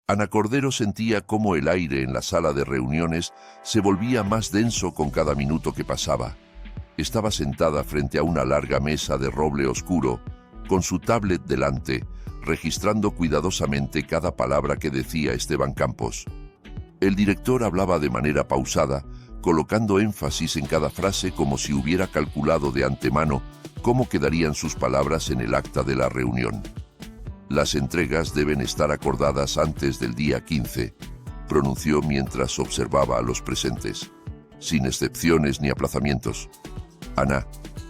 Ana Cordero sentía cómo el aire en la sala de reuniones se volvía más denso con cada minuto que pasaba. Estaba sentada frente a una larga mesa de roble oscuro, con su tablet delante, registrando cuidadosamente cada palabra que decía Esteban Campos. El director hablaba de manera pausada, colocando énfasis en cada frase como si hubiera calculado de antemano cómo quedarían sus palabras en el acta de la reunión. Las entregas deben estar acordadas antes del día 15, pronunció mientras observaba a los presentes, sin excepciones ni aplazamientos. Ana,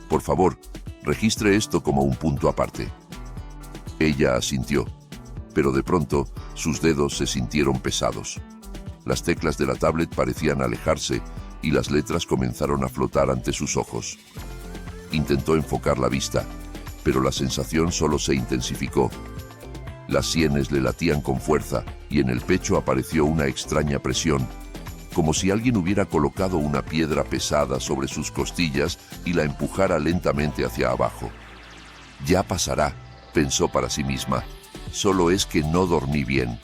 por favor, registre esto como un punto aparte. Ella asintió, pero de pronto sus dedos se sintieron pesados. Las teclas de la tablet parecían alejarse y las letras comenzaron a flotar ante sus ojos. Intentó enfocar la vista, pero la sensación solo se intensificó. Las sienes le latían con fuerza y en el pecho apareció una extraña presión, como si alguien hubiera colocado una piedra pesada sobre sus costillas y la empujara lentamente hacia abajo. Ya pasará, pensó para sí misma, solo es que no dormí bien.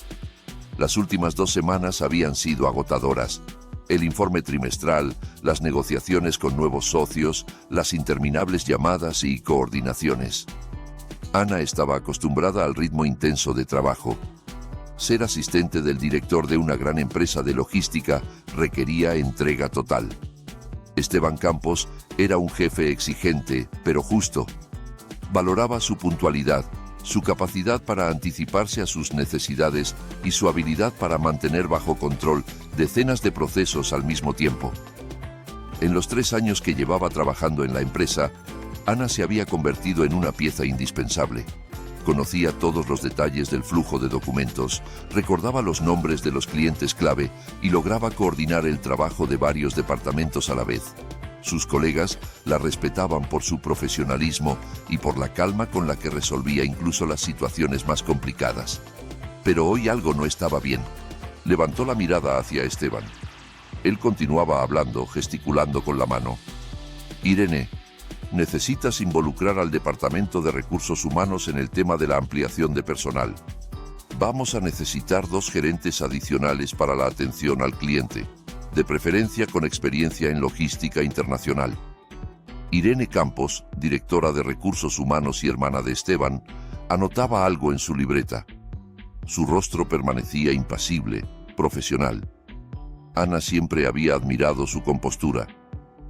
Las últimas 2 semanas habían sido agotadoras. El informe trimestral, las negociaciones con nuevos socios, las interminables llamadas y coordinaciones. Ana estaba acostumbrada al ritmo intenso de trabajo. Ser asistente del director de una gran empresa de logística requería entrega total. Esteban Campos era un jefe exigente, pero justo. Valoraba su puntualidad, su capacidad para anticiparse a sus necesidades y su habilidad para mantener bajo control decenas de procesos al mismo tiempo. En los 3 años que llevaba trabajando en la empresa, Ana se había convertido en una pieza indispensable. Conocía todos los detalles del flujo de documentos, recordaba los nombres de los clientes clave y lograba coordinar el trabajo de varios departamentos a la vez. Sus colegas la respetaban por su profesionalismo y por la calma con la que resolvía incluso las situaciones más complicadas. Pero hoy algo no estaba bien. Levantó la mirada hacia Esteban. Él continuaba hablando, gesticulando con la mano. Irene, necesitas involucrar al Departamento de Recursos Humanos en el tema de la ampliación de personal. Vamos a necesitar 2 gerentes adicionales para la atención al cliente, de preferencia con experiencia en logística internacional. Irene Campos, directora de Recursos Humanos y hermana de Esteban, anotaba algo en su libreta. Su rostro permanecía impasible, profesional. Ana siempre había admirado su compostura.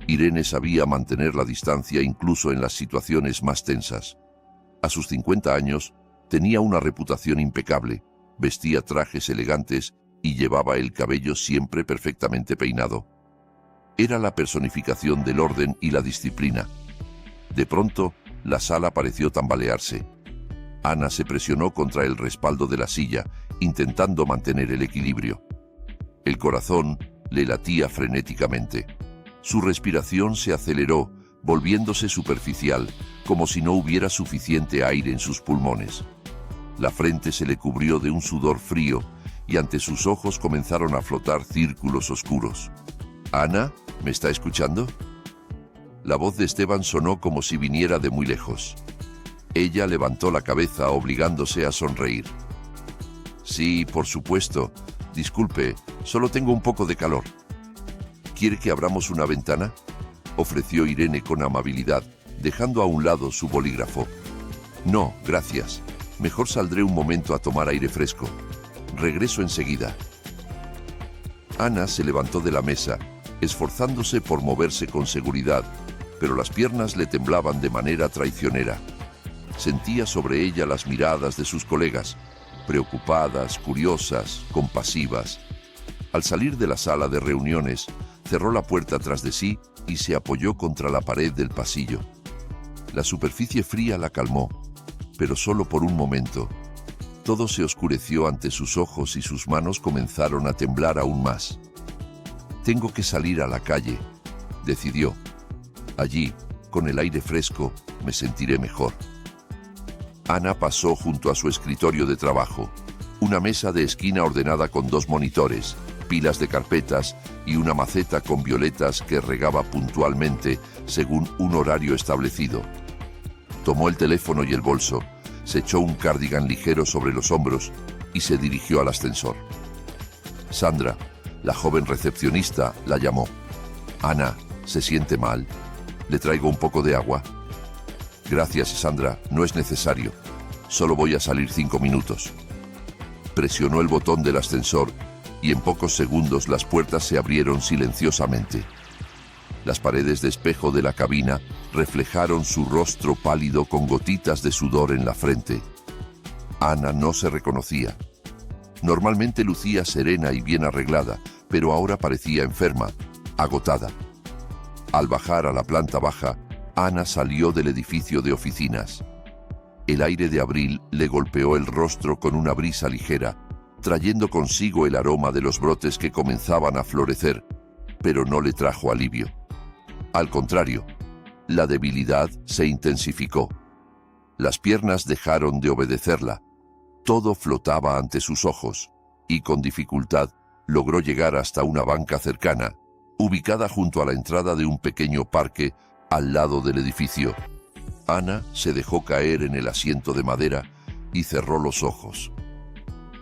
Irene sabía mantener la distancia incluso en las situaciones más tensas. A sus 50 años, tenía una reputación impecable, vestía trajes elegantes y llevaba el cabello siempre perfectamente peinado. Era la personificación del orden y la disciplina. De pronto, la sala pareció tambalearse. Ana se presionó contra el respaldo de la silla, intentando mantener el equilibrio. El corazón le latía frenéticamente. Su respiración se aceleró, volviéndose superficial, como si no hubiera suficiente aire en sus pulmones. La frente se le cubrió de un sudor frío y ante sus ojos comenzaron a flotar círculos oscuros. «Ana, ¿me está escuchando?» La voz de Esteban sonó como si viniera de muy lejos. Ella levantó la cabeza obligándose a sonreír. «Sí, por supuesto. Disculpe, solo tengo un poco de calor». «¿Quiere que abramos una ventana?», ofreció Irene con amabilidad, dejando a un lado su bolígrafo. «No, gracias. Mejor saldré un momento a tomar aire fresco. Regreso enseguida». Ana se levantó de la mesa, esforzándose por moverse con seguridad, pero las piernas le temblaban de manera traicionera. Sentía sobre ella las miradas de sus colegas, preocupadas, curiosas, compasivas. Al salir de la sala de reuniones, cerró la puerta tras de sí y se apoyó contra la pared del pasillo. La superficie fría la calmó, pero solo por un momento. Todo se oscureció ante sus ojos y sus manos comenzaron a temblar aún más. «Tengo que salir a la calle», decidió. «Allí, con el aire fresco, me sentiré mejor». Ana pasó junto a su escritorio de trabajo, una mesa de esquina ordenada con 2 monitores, pilas de carpetas y una maceta con violetas que regaba puntualmente según un horario establecido. Tomó el teléfono y el bolso, se echó un cardigan ligero sobre los hombros y se dirigió al ascensor. Sandra, la joven recepcionista, la llamó. «Ana, ¿se siente mal? ¿Le traigo un poco de agua?» «Gracias, Sandra, no es necesario. Solo voy a salir 5 minutos». Presionó el botón del ascensor y en pocos segundos las puertas se abrieron silenciosamente. Las paredes de espejo de la cabina reflejaron su rostro pálido con gotitas de sudor en la frente. Ana no se reconocía. Normalmente lucía serena y bien arreglada, pero ahora parecía enferma, agotada. Al bajar a la planta baja, Ana salió del edificio de oficinas. El aire de abril le golpeó el rostro con una brisa ligera, trayendo consigo el aroma de los brotes que comenzaban a florecer, pero no le trajo alivio. Al contrario, la debilidad se intensificó. Las piernas dejaron de obedecerla. Todo flotaba ante sus ojos, y con dificultad logró llegar hasta una banca cercana, ubicada junto a la entrada de un pequeño parque al lado del edificio. Ana se dejó caer en el asiento de madera y cerró los ojos.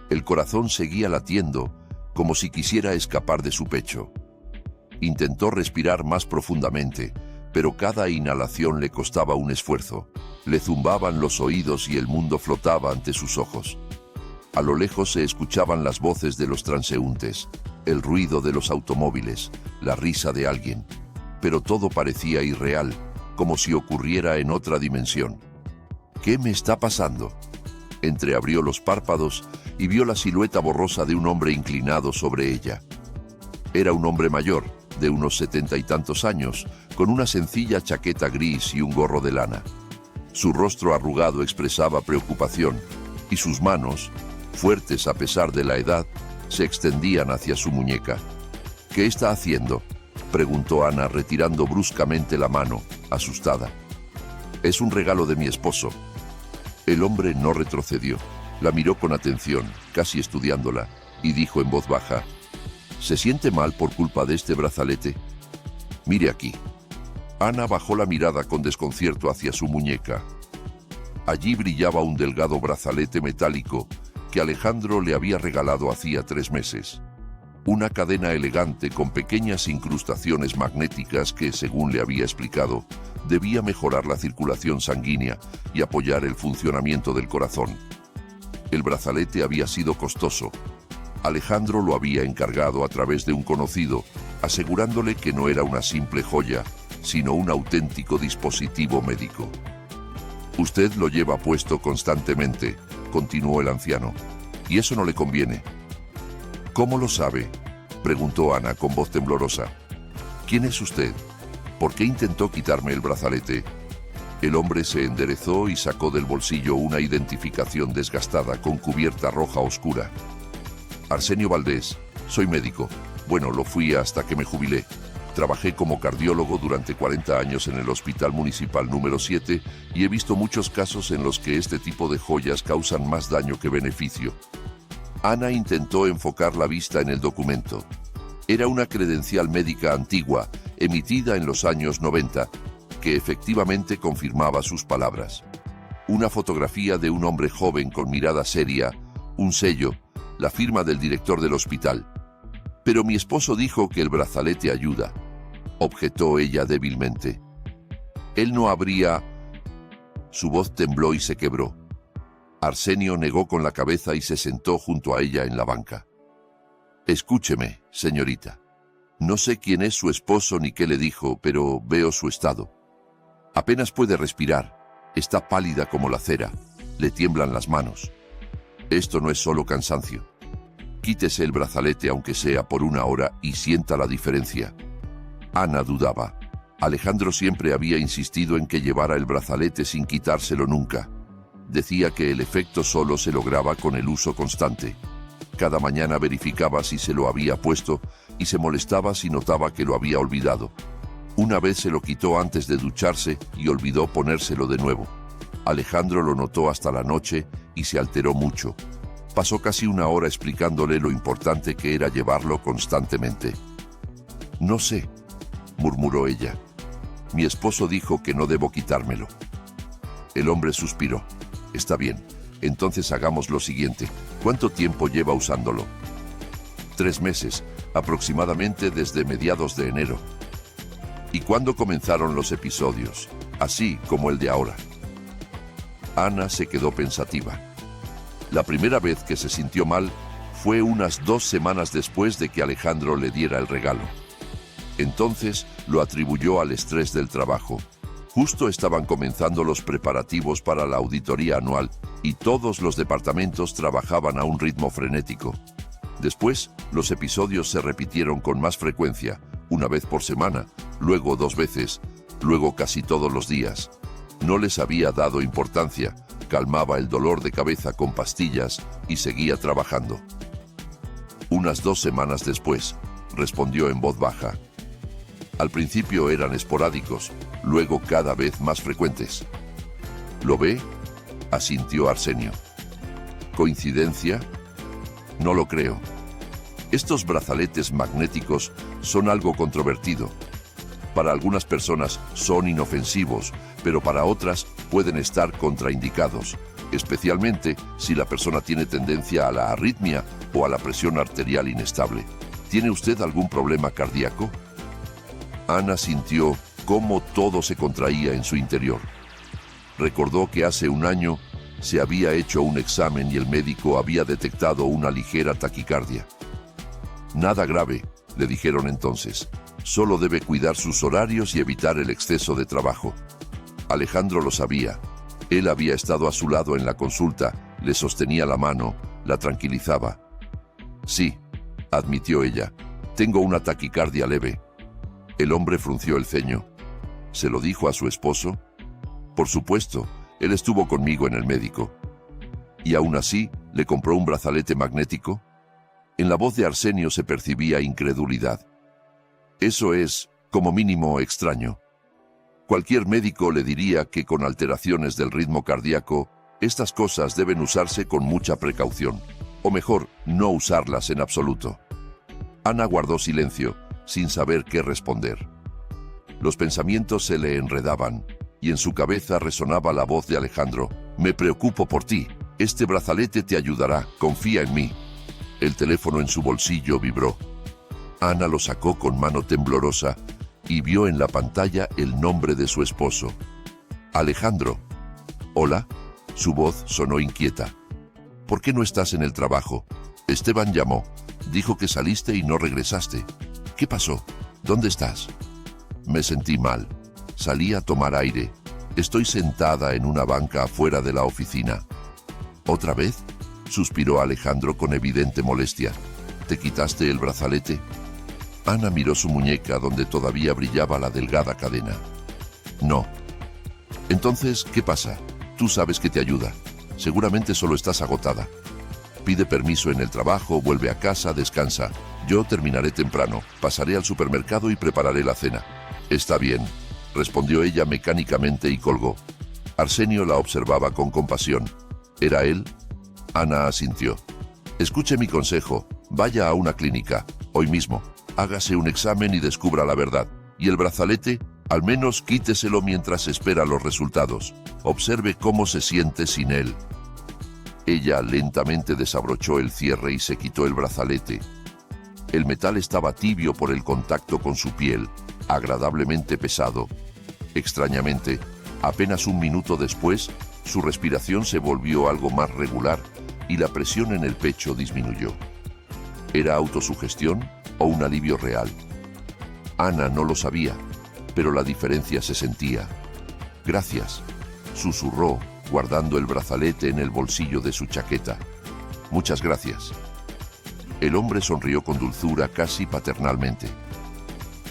El corazón seguía latiendo, como si quisiera escapar de su pecho. Intentó respirar más profundamente, pero cada inhalación le costaba un esfuerzo. Le zumbaban los oídos y el mundo flotaba ante sus ojos. A lo lejos se escuchaban las voces de los transeúntes, el ruido de los automóviles, la risa de alguien. Pero todo parecía irreal, como si ocurriera en otra dimensión. ¿Qué me está pasando? Entreabrió los párpados y vio la silueta borrosa de un hombre inclinado sobre ella. Era un hombre mayor, de unos 70 y tantos años, con una sencilla chaqueta gris y un gorro de lana. Su rostro arrugado expresaba preocupación, y sus manos, fuertes a pesar de la edad, se extendían hacia su muñeca. «¿Qué está haciendo?», preguntó Ana, retirando bruscamente la mano, asustada. «Es un regalo de mi esposo». El hombre no retrocedió. La miró con atención, casi estudiándola, y dijo en voz baja: «¿Se siente mal por culpa de este brazalete? Mire aquí». Ana bajó la mirada con desconcierto hacia su muñeca. Allí brillaba un delgado brazalete metálico que Alejandro le había regalado hacía 3 meses. Una cadena elegante con pequeñas incrustaciones magnéticas que, según le había explicado, debía mejorar la circulación sanguínea y apoyar el funcionamiento del corazón. El brazalete había sido costoso. Alejandro lo había encargado a través de un conocido, asegurándole que no era una simple joya, sino un auténtico dispositivo médico. «Usted lo lleva puesto constantemente», continuó el anciano, «y eso no le conviene». «¿Cómo lo sabe?», preguntó Ana con voz temblorosa. «¿Quién es usted? ¿Por qué intentó quitarme el brazalete?». El hombre se enderezó y sacó del bolsillo una identificación desgastada con cubierta roja oscura. «Arsenio Valdés, soy médico. Bueno, lo fui hasta que me jubilé. Trabajé como cardiólogo durante 40 años en el Hospital Municipal número 7 y he visto muchos casos en los que este tipo de joyas causan más daño que beneficio». Ana intentó enfocar la vista en el documento. Era una credencial médica antigua, emitida en los años 90, que efectivamente confirmaba sus palabras. Una fotografía de un hombre joven con mirada seria, un sello, la firma del director del hospital. «Pero mi esposo dijo que el brazalete ayuda», objetó ella débilmente. «Él no habría...». Su voz tembló y se quebró. Arsenio negó con la cabeza y se sentó junto a ella en la banca. «Escúcheme, señorita. No sé quién es su esposo ni qué le dijo, pero veo su estado. Apenas puede respirar, está pálida como la cera, le tiemblan las manos. Esto no es solo cansancio. Quítese el brazalete aunque sea por 1 hora y sienta la diferencia». Ana dudaba. Alejandro siempre había insistido en que llevara el brazalete sin quitárselo nunca. Decía que el efecto solo se lograba con el uso constante. Cada mañana verificaba si se lo había puesto y se molestaba si notaba que lo había olvidado. Una vez se lo quitó antes de ducharse y olvidó ponérselo de nuevo. Alejandro lo notó hasta la noche y se alteró mucho. Pasó casi 1 hora explicándole lo importante que era llevarlo constantemente. «No sé», murmuró ella. «Mi esposo dijo que no debo quitármelo». El hombre suspiró. «Está bien, entonces hagamos lo siguiente. ¿Cuánto tiempo lleva usándolo? 3 meses, aproximadamente desde mediados de enero. ¿Y cuándo comenzaron los episodios? Así como el de ahora. Ana se quedó pensativa. La primera vez que se sintió mal fue unas 2 semanas después de que Alejandro le diera el regalo. Entonces lo atribuyó al estrés del trabajo. Justo estaban comenzando los preparativos para la auditoría anual y todos los departamentos trabajaban a un ritmo frenético. Después, los episodios se repitieron con más frecuencia, una vez por semana, luego 2 veces, luego casi todos los días. No les había dado importancia, calmaba el dolor de cabeza con pastillas y seguía trabajando. Unas 2 semanas después, respondió en voz baja. Al principio eran esporádicos, luego cada vez más frecuentes. ¿Lo ve?, asintió Arsenio. ¿Coincidencia? No lo creo. Estos brazaletes magnéticos son algo controvertido. Para algunas personas son inofensivos, pero para otras pueden estar contraindicados, especialmente si la persona tiene tendencia a la arritmia o a la presión arterial inestable. ¿Tiene usted algún problema cardíaco? Ana sintió cómo todo se contraía en su interior. Recordó que hace un año se había hecho un examen y el médico había detectado una ligera taquicardia. Nada grave, le dijeron entonces. Solo debe cuidar sus horarios y evitar el exceso de trabajo. Alejandro lo sabía. Él había estado a su lado en la consulta, le sostenía la mano, la tranquilizaba. Sí, admitió ella, tengo una taquicardia leve. El hombre frunció el ceño. ¿Se lo dijo a su esposo? Por supuesto, él estuvo conmigo en el médico. ¿Y aún así le compró un brazalete magnético? En la voz de Arsenio se percibía incredulidad. Eso es, como mínimo, extraño. Cualquier médico le diría que con alteraciones del ritmo cardíaco, estas cosas deben usarse con mucha precaución. O mejor, no usarlas en absoluto. Ana guardó silencio, sin saber qué responder. Los pensamientos se le enredaban, y en su cabeza resonaba la voz de Alejandro. Me preocupo por ti. Este brazalete te ayudará. Confía en mí. El teléfono en su bolsillo vibró. Ana lo sacó con mano temblorosa y vio en la pantalla el nombre de su esposo. Alejandro. ¿Hola? Su voz sonó inquieta. ¿Por qué no estás en el trabajo? Esteban llamó. Dijo que saliste y no regresaste. ¿Qué pasó? ¿Dónde estás? Me sentí mal. Salí a tomar aire. Estoy sentada en una banca afuera de la oficina. ¿Otra vez? Suspiró Alejandro con evidente molestia. ¿Te quitaste el brazalete? Ana miró su muñeca donde todavía brillaba la delgada cadena. No. Entonces, ¿qué pasa? Tú sabes que te ayuda. Seguramente solo estás agotada. Pide permiso en el trabajo, vuelve a casa, descansa. Yo terminaré temprano, pasaré al supermercado y prepararé la cena. Está bien, respondió ella mecánicamente y colgó. Arsenio la observaba con compasión. ¿Era él? Ana asintió. Escuche mi consejo, vaya a una clínica, hoy mismo. Hágase un examen y descubra la verdad. Y el brazalete, al menos quíteselo mientras espera los resultados. Observe cómo se siente sin él. Ella lentamente desabrochó el cierre y se quitó el brazalete. El metal estaba tibio por el contacto con su piel, agradablemente pesado. Extrañamente, apenas un minuto después, su respiración se volvió algo más regular y la presión en el pecho disminuyó. ¿Era autosugestión o un alivio real? Ana no lo sabía, pero la diferencia se sentía. Gracias, susurró, guardando el brazalete en el bolsillo de su chaqueta. Muchas gracias. El hombre sonrió con dulzura, casi paternalmente.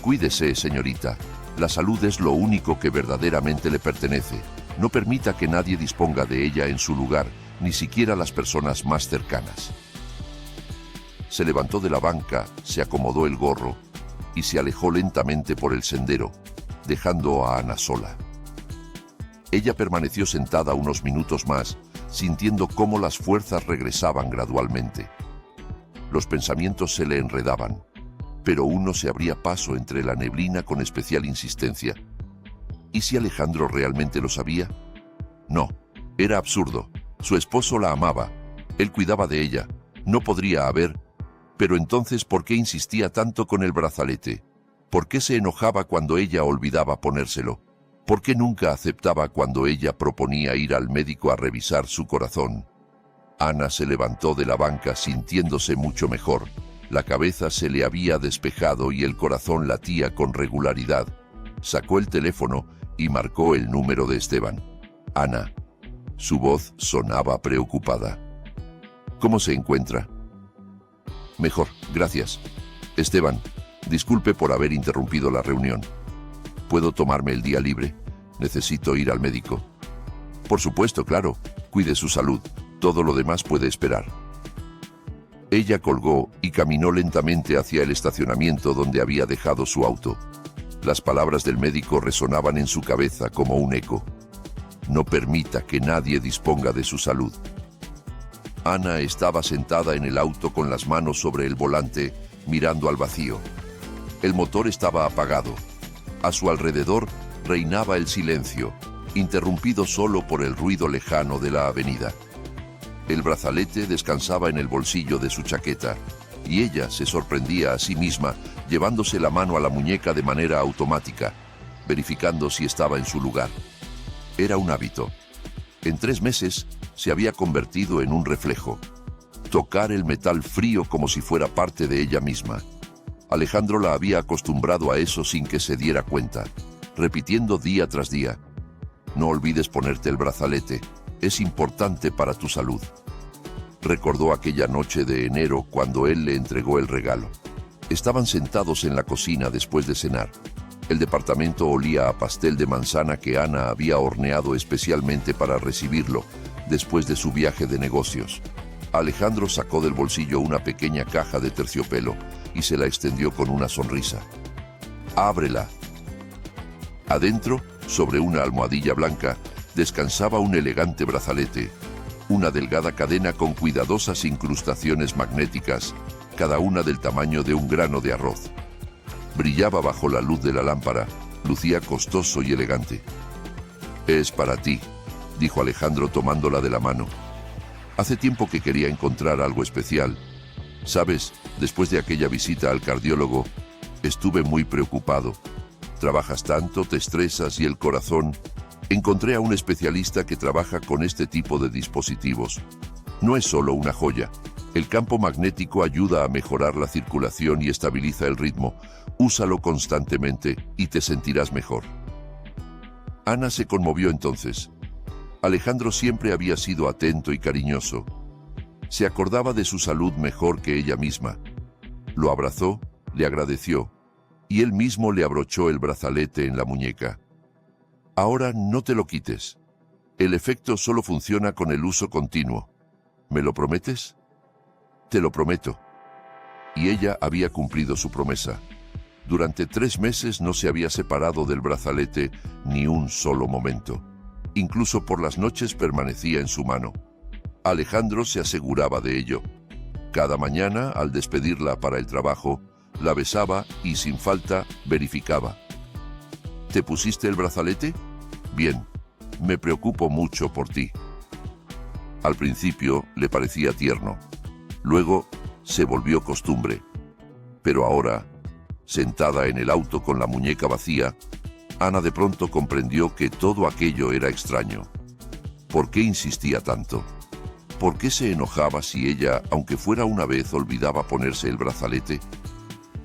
Cuídese, señorita. La salud es lo único que verdaderamente le pertenece. No permita que nadie disponga de ella en su lugar, ni siquiera las personas más cercanas. Se levantó de la banca, se acomodó el gorro y se alejó lentamente por el sendero, dejando a Ana sola. Ella permaneció sentada unos minutos más, sintiendo cómo las fuerzas regresaban gradualmente. Los pensamientos se le enredaban, pero uno se abría paso entre la neblina con especial insistencia. ¿Y si Alejandro realmente lo sabía? No, era absurdo. Su esposo la amaba. Él cuidaba de ella. No podría haber... Pero entonces, ¿por qué insistía tanto con el brazalete? ¿Por qué se enojaba cuando ella olvidaba ponérselo? ¿Por qué nunca aceptaba cuando ella proponía ir al médico a revisar su corazón? Ana se levantó de la banca sintiéndose mucho mejor. La cabeza se le había despejado y el corazón latía con regularidad. Sacó el teléfono y marcó el número de Esteban. Ana. Su voz sonaba preocupada. ¿Cómo se encuentra? Mejor, gracias. Esteban, disculpe por haber interrumpido la reunión. ¿Puedo tomarme el día libre? Necesito ir al médico. Por supuesto, claro. Cuide su salud. Todo lo demás puede esperar. Ella colgó y caminó lentamente hacia el estacionamiento donde había dejado su auto. Las palabras del médico resonaban en su cabeza como un eco. No permita que nadie disponga de su salud. Ana estaba sentada en el auto con las manos sobre el volante, mirando al vacío. El motor estaba apagado. A su alrededor reinaba el silencio, interrumpido solo por el ruido lejano de la avenida. El brazalete descansaba en el bolsillo de su chaqueta, y ella se sorprendía a sí misma, llevándose la mano a la muñeca de manera automática, verificando si estaba en su lugar. Era un hábito. En 3 meses se había convertido en un reflejo. Tocar el metal frío como si fuera parte de ella misma. Alejandro la había acostumbrado a eso sin que se diera cuenta, repitiendo día tras día: no olvides ponerte el brazalete, es importante para tu salud. Recordó aquella noche de enero cuando él le entregó el regalo. Estaban sentados en la cocina después de cenar. El departamento olía a pastel de manzana que Ana había horneado especialmente para recibirlo después de su viaje de negocios. Alejandro sacó del bolsillo una pequeña caja de terciopelo y se la extendió con una sonrisa. «Ábrela». Adentro, sobre una almohadilla blanca, descansaba un elegante brazalete, una delgada cadena con cuidadosas incrustaciones magnéticas, cada una del tamaño de un grano de arroz. Brillaba bajo la luz de la lámpara, lucía costoso y elegante. «Es para ti», dijo Alejandro tomándola de la mano. «Hace tiempo que quería encontrar algo especial. Sabes, después de aquella visita al cardiólogo, estuve muy preocupado. Trabajas tanto, te estresas y el corazón. Encontré a un especialista que trabaja con este tipo de dispositivos. No es solo una joya. El campo magnético ayuda a mejorar la circulación y estabiliza el ritmo. Úsalo constantemente y te sentirás mejor». Ana se conmovió entonces. Alejandro siempre había sido atento y cariñoso. Se acordaba de su salud mejor que ella misma. Lo abrazó, le agradeció, y él mismo le abrochó el brazalete en la muñeca. «Ahora no te lo quites. El efecto solo funciona con el uso continuo. ¿Me lo prometes?» «Te lo prometo». Y ella había cumplido su promesa. Durante 3 meses no se había separado del brazalete ni un solo momento. Incluso por las noches permanecía en su mano. Alejandro se aseguraba de ello. Cada mañana, al despedirla para el trabajo, la besaba y sin falta verificaba. «¿Te pusiste el brazalete? Bien, me preocupo mucho por ti». Al principio le parecía tierno. Luego se volvió costumbre. Pero ahora, sentada en el auto con la muñeca vacía, Ana de pronto comprendió que todo aquello era extraño. ¿Por qué insistía tanto? ¿Por qué se enojaba si ella, aunque fuera una vez, olvidaba ponerse el brazalete?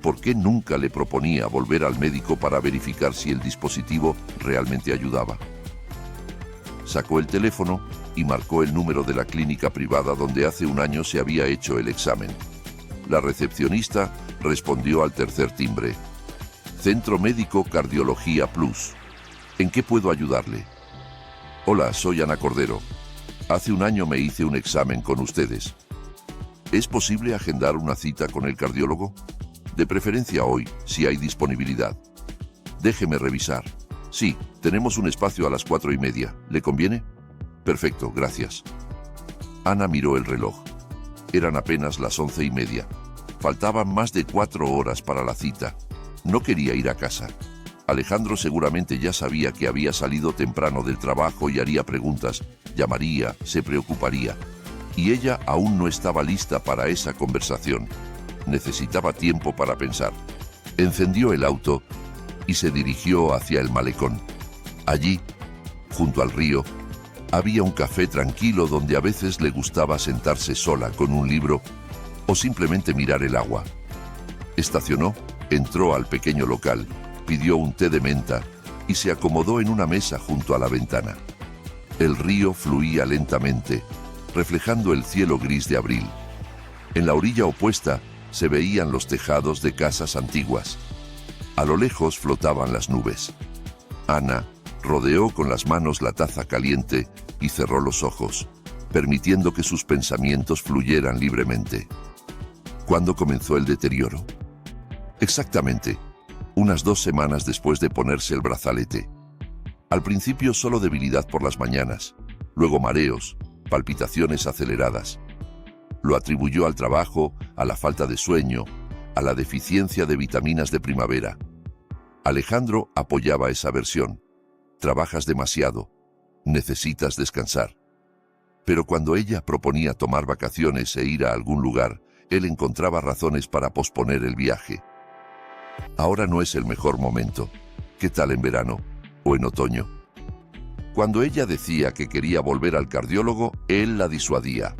¿Por qué nunca le proponía volver al médico para verificar si el dispositivo realmente ayudaba? Sacó el teléfono y marcó el número de la clínica privada donde hace un año se había hecho el examen. La recepcionista respondió al tercer timbre. «Centro Médico Cardiología Plus. ¿En qué puedo ayudarle?» «Hola, soy Ana Cordero. Hace un año me hice un examen con ustedes. ¿Es posible agendar una cita con el cardiólogo? De preferencia hoy, si hay disponibilidad. Déjeme revisar. Sí, tenemos un espacio a las 4:30. ¿Le conviene?» «Perfecto, gracias». Ana miró el reloj. Eran apenas las 11:30. Faltaban más de 4 horas para la cita. No quería ir a casa. Alejandro seguramente ya sabía que había salido temprano del trabajo y haría preguntas, llamaría, se preocuparía. Y ella aún no estaba lista para esa conversación. Necesitaba tiempo para pensar. Encendió el auto y se dirigió hacia el malecón. Allí, junto al río, había un café tranquilo donde a veces le gustaba sentarse sola con un libro o simplemente mirar el agua. Estacionó, entró al pequeño local, pidió un té de menta y se acomodó en una mesa junto a la ventana. El río fluía lentamente, reflejando el cielo gris de abril. En la orilla opuesta se veían los tejados de casas antiguas. A lo lejos flotaban las nubes. Ana rodeó con las manos la taza caliente y cerró los ojos, permitiendo que sus pensamientos fluyeran libremente. ¿Cuándo comenzó el deterioro? Exactamente, unas 2 semanas después de ponerse el brazalete. Al principio solo debilidad por las mañanas, luego mareos, palpitaciones aceleradas. Lo atribuyó al trabajo, a la falta de sueño, a la deficiencia de vitaminas de primavera. Alejandro apoyaba esa versión. Trabajas demasiado, necesitas descansar. Pero cuando ella proponía tomar vacaciones e ir a algún lugar, él encontraba razones para posponer el viaje. Ahora no es el mejor momento. ¿Qué tal en verano o en otoño? Cuando ella decía que quería volver al cardiólogo, él la disuadía.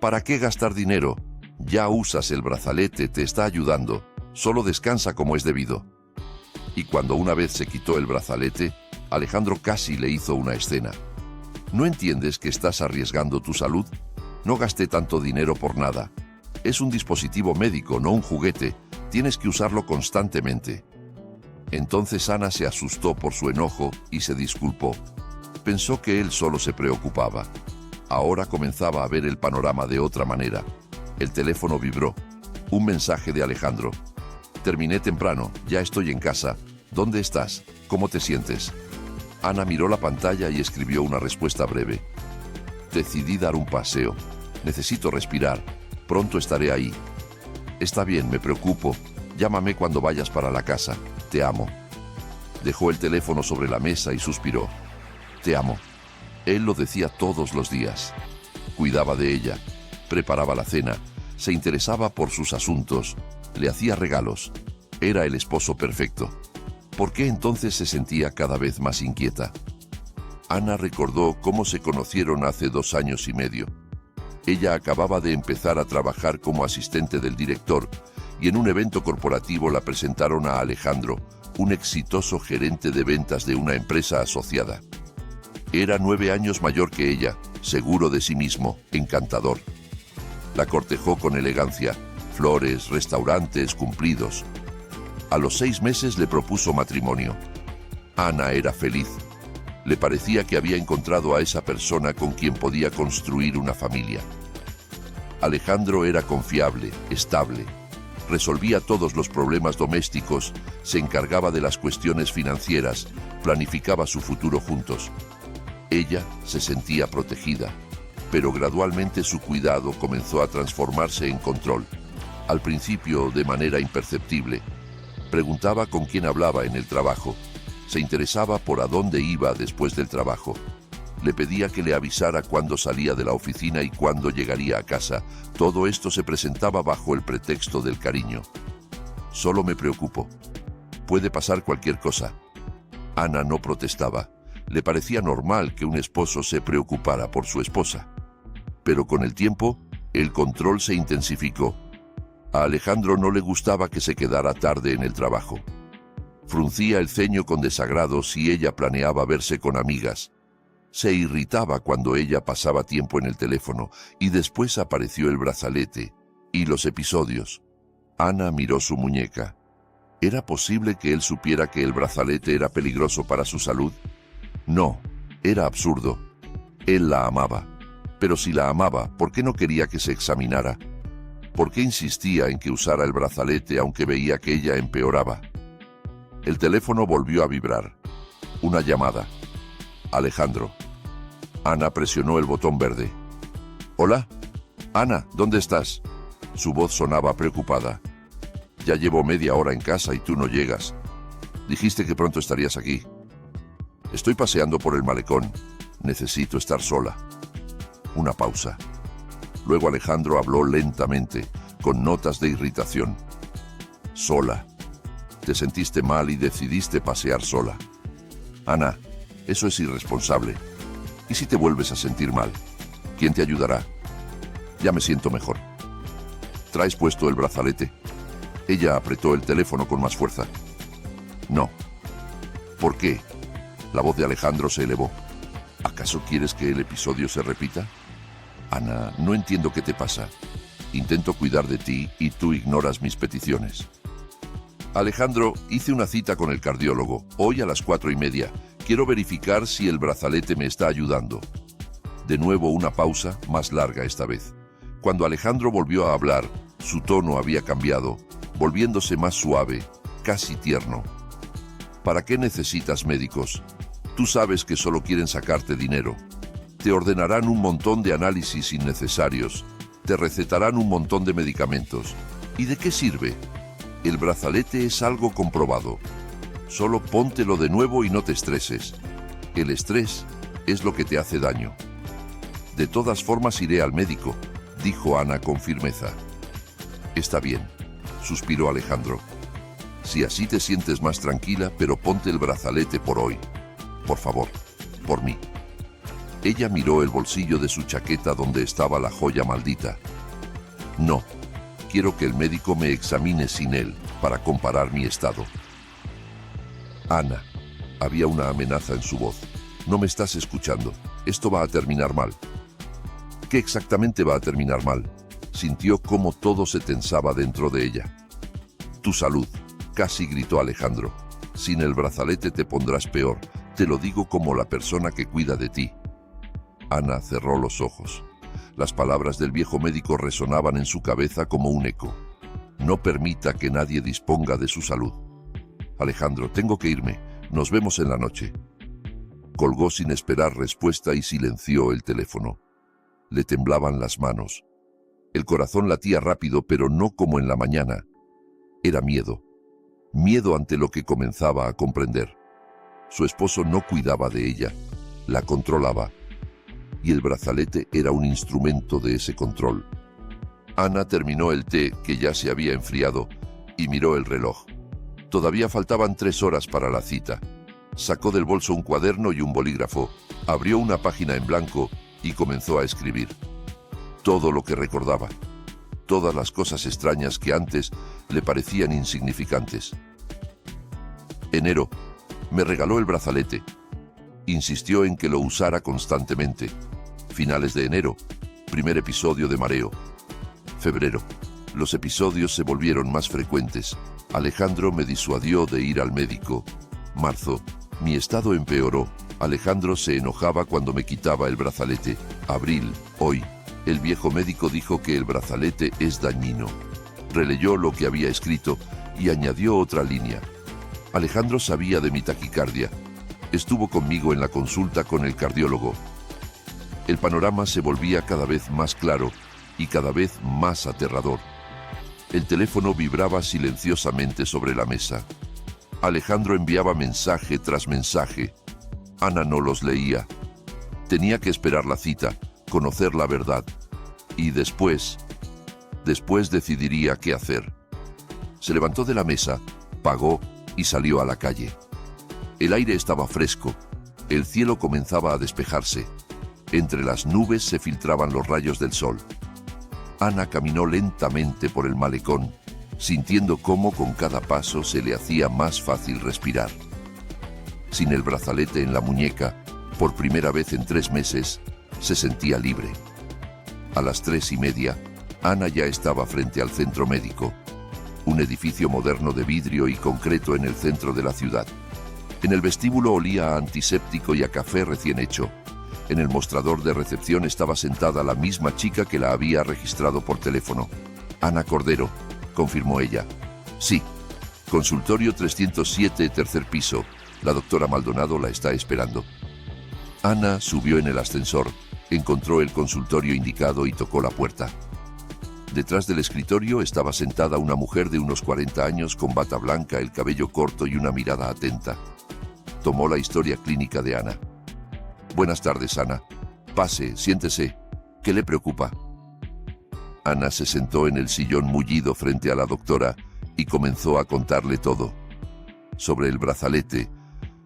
¿Para qué gastar dinero? Ya usas el brazalete, te está ayudando. Solo descansa como es debido. Y cuando una vez se quitó el brazalete, Alejandro casi le hizo una escena. ¿No entiendes que estás arriesgando tu salud? No gasté tanto dinero por nada. Es un dispositivo médico, no un juguete. Tienes que usarlo constantemente. Entonces Ana se asustó por su enojo y se disculpó. Pensó que él solo se preocupaba. Ahora comenzaba a ver el panorama de otra manera. El teléfono vibró. Un mensaje de Alejandro. Terminé temprano, ya estoy en casa. ¿Dónde estás? ¿Cómo te sientes? Ana miró la pantalla y escribió una respuesta breve. Decidí dar un paseo. Necesito respirar. Pronto estaré ahí. Está bien, me preocupo. Llámame cuando vayas para la casa. Te amo. Dejó el teléfono sobre la mesa y suspiró. Te amo. Él lo decía todos los días. Cuidaba de ella, preparaba la cena, se interesaba por sus asuntos, le hacía regalos. Era el esposo perfecto. ¿Por qué entonces se sentía cada vez más inquieta? Ana recordó cómo se conocieron hace 2 años y medio. Ella acababa de empezar a trabajar como asistente del director y en un evento corporativo la presentaron a Alejandro, un exitoso gerente de ventas de una empresa asociada. Era 9 años mayor que ella, seguro de sí mismo, encantador. La cortejó con elegancia, flores, restaurantes, cumplidos. A los 6 meses le propuso matrimonio. Ana era feliz. Le parecía que había encontrado a esa persona con quien podía construir una familia. Alejandro era confiable, estable. Resolvía todos los problemas domésticos, se encargaba de las cuestiones financieras, planificaba su futuro juntos. Ella se sentía protegida, pero gradualmente su cuidado comenzó a transformarse en control. Al principio, de manera imperceptible, preguntaba con quién hablaba en el trabajo, se interesaba por a dónde iba después del trabajo, le pedía que le avisara cuándo salía de la oficina y cuándo llegaría a casa. Todo esto se presentaba bajo el pretexto del cariño. Solo me preocupo. Puede pasar cualquier cosa. Ana no protestaba. Le parecía normal que un esposo se preocupara por su esposa. Pero con el tiempo, el control se intensificó. A Alejandro no le gustaba que se quedara tarde en el trabajo. Fruncía el ceño con desagrado si ella planeaba verse con amigas. Se irritaba cuando ella pasaba tiempo en el teléfono y después apareció el brazalete y los episodios. Ana miró su muñeca. ¿Era posible que él supiera que el brazalete era peligroso para su salud? No, era absurdo. Él la amaba. Pero si la amaba, ¿por qué no quería que se examinara? ¿Por qué insistía en que usara el brazalete aunque veía que ella empeoraba? El teléfono volvió a vibrar. Una llamada. Alejandro. Ana presionó el botón verde. ¿Hola? Ana, ¿dónde estás? Su voz sonaba preocupada. Ya llevo media hora en casa y tú no llegas. Dijiste que pronto estarías aquí. Estoy paseando por el malecón. Necesito estar sola. Una pausa. Luego Alejandro habló lentamente, con notas de irritación. Sola. Te sentiste mal y decidiste pasear sola. Ana, eso es irresponsable. ¿Y si te vuelves a sentir mal? ¿Quién te ayudará? Ya me siento mejor. ¿Traes puesto el brazalete? Ella apretó el teléfono con más fuerza. No. ¿Por qué? La voz de Alejandro se elevó. ¿Acaso quieres que el episodio se repita? Ana, no entiendo qué te pasa. Intento cuidar de ti y tú ignoras mis peticiones. Alejandro, hice una cita con el cardiólogo, hoy a las 4:30. Quiero verificar si el brazalete me está ayudando. De nuevo una pausa, más larga esta vez. Cuando Alejandro volvió a hablar, su tono había cambiado, volviéndose más suave, casi tierno. ¿Para qué necesitas médicos? Tú sabes que solo quieren sacarte dinero. Te ordenarán un montón de análisis innecesarios. Te recetarán un montón de medicamentos. ¿Y de qué sirve? El brazalete es algo comprobado. Solo póntelo de nuevo y no te estreses. El estrés es lo que te hace daño. De todas formas iré al médico, dijo Ana con firmeza. Está bien, suspiró Alejandro. Si así te sientes más tranquila, pero ponte el brazalete por hoy. Por favor, por mí. Ella miró el bolsillo de su chaqueta donde estaba la joya maldita. No, quiero que el médico me examine sin él, para comparar mi estado. Ana, había una amenaza en su voz. No me estás escuchando. Esto va a terminar mal. ¿Qué exactamente va a terminar mal? Sintió cómo todo se tensaba dentro de ella. Tu salud, casi gritó Alejandro. Sin el brazalete te pondrás peor. Te lo digo como la persona que cuida de ti. Ana cerró los ojos. Las palabras del viejo médico resonaban en su cabeza como un eco. No permita que nadie disponga de su salud. Alejandro, tengo que irme. Nos vemos en la noche. Colgó sin esperar respuesta y silenció el teléfono. Le temblaban las manos. El corazón latía rápido, pero no como en la mañana. Era miedo. Miedo ante lo que comenzaba a comprender. Su esposo no cuidaba de ella, la controlaba. Y el brazalete era un instrumento de ese control. Ana terminó el té, que ya se había enfriado, y miró el reloj. Todavía faltaban 3 horas para la cita. Sacó del bolso un cuaderno y un bolígrafo, abrió una página en blanco y comenzó a escribir. Todo lo que recordaba. Todas las cosas extrañas que antes le parecían insignificantes. Enero. Me regaló el brazalete. Insistió en que lo usara constantemente. Finales de enero. Primer episodio de mareo. Febrero. Los episodios se volvieron más frecuentes. Alejandro me disuadió de ir al médico. Marzo. Mi estado empeoró. Alejandro se enojaba cuando me quitaba el brazalete. Abril. Hoy. El viejo médico dijo que el brazalete es dañino. Releyó lo que había escrito y añadió otra línea. Alejandro sabía de mi taquicardia. Estuvo conmigo en la consulta con el cardiólogo. El panorama se volvía cada vez más claro y cada vez más aterrador. El teléfono vibraba silenciosamente sobre la mesa. Alejandro enviaba mensaje tras mensaje. Ana no los leía. Tenía que esperar la cita, conocer la verdad. Y después decidiría qué hacer. Se levantó de la mesa, pagó y salió a la calle. El aire estaba fresco. El cielo comenzaba a despejarse. Entre las nubes se filtraban los rayos del sol. Ana caminó lentamente por el malecón, sintiendo cómo con cada paso se le hacía más fácil respirar. Sin el brazalete en la muñeca, por primera vez en 3 meses, se sentía libre. A las 3:30, Ana ya estaba frente al centro médico, un edificio moderno de vidrio y concreto en el centro de la ciudad. En el vestíbulo olía a antiséptico y a café recién hecho. En el mostrador de recepción estaba sentada la misma chica que la había registrado por teléfono. Ana Cordero, confirmó ella. Sí, consultorio 307, tercer piso. La doctora Maldonado la está esperando. Ana subió en el ascensor, encontró el consultorio indicado y tocó la puerta. Detrás del escritorio estaba sentada una mujer de unos 40 años con bata blanca, el cabello corto y una mirada atenta. Tomó la historia clínica de Ana. Buenas tardes, Ana. Pase, siéntese. ¿Qué le preocupa? Ana se sentó en el sillón mullido frente a la doctora y comenzó a contarle todo. Sobre el brazalete,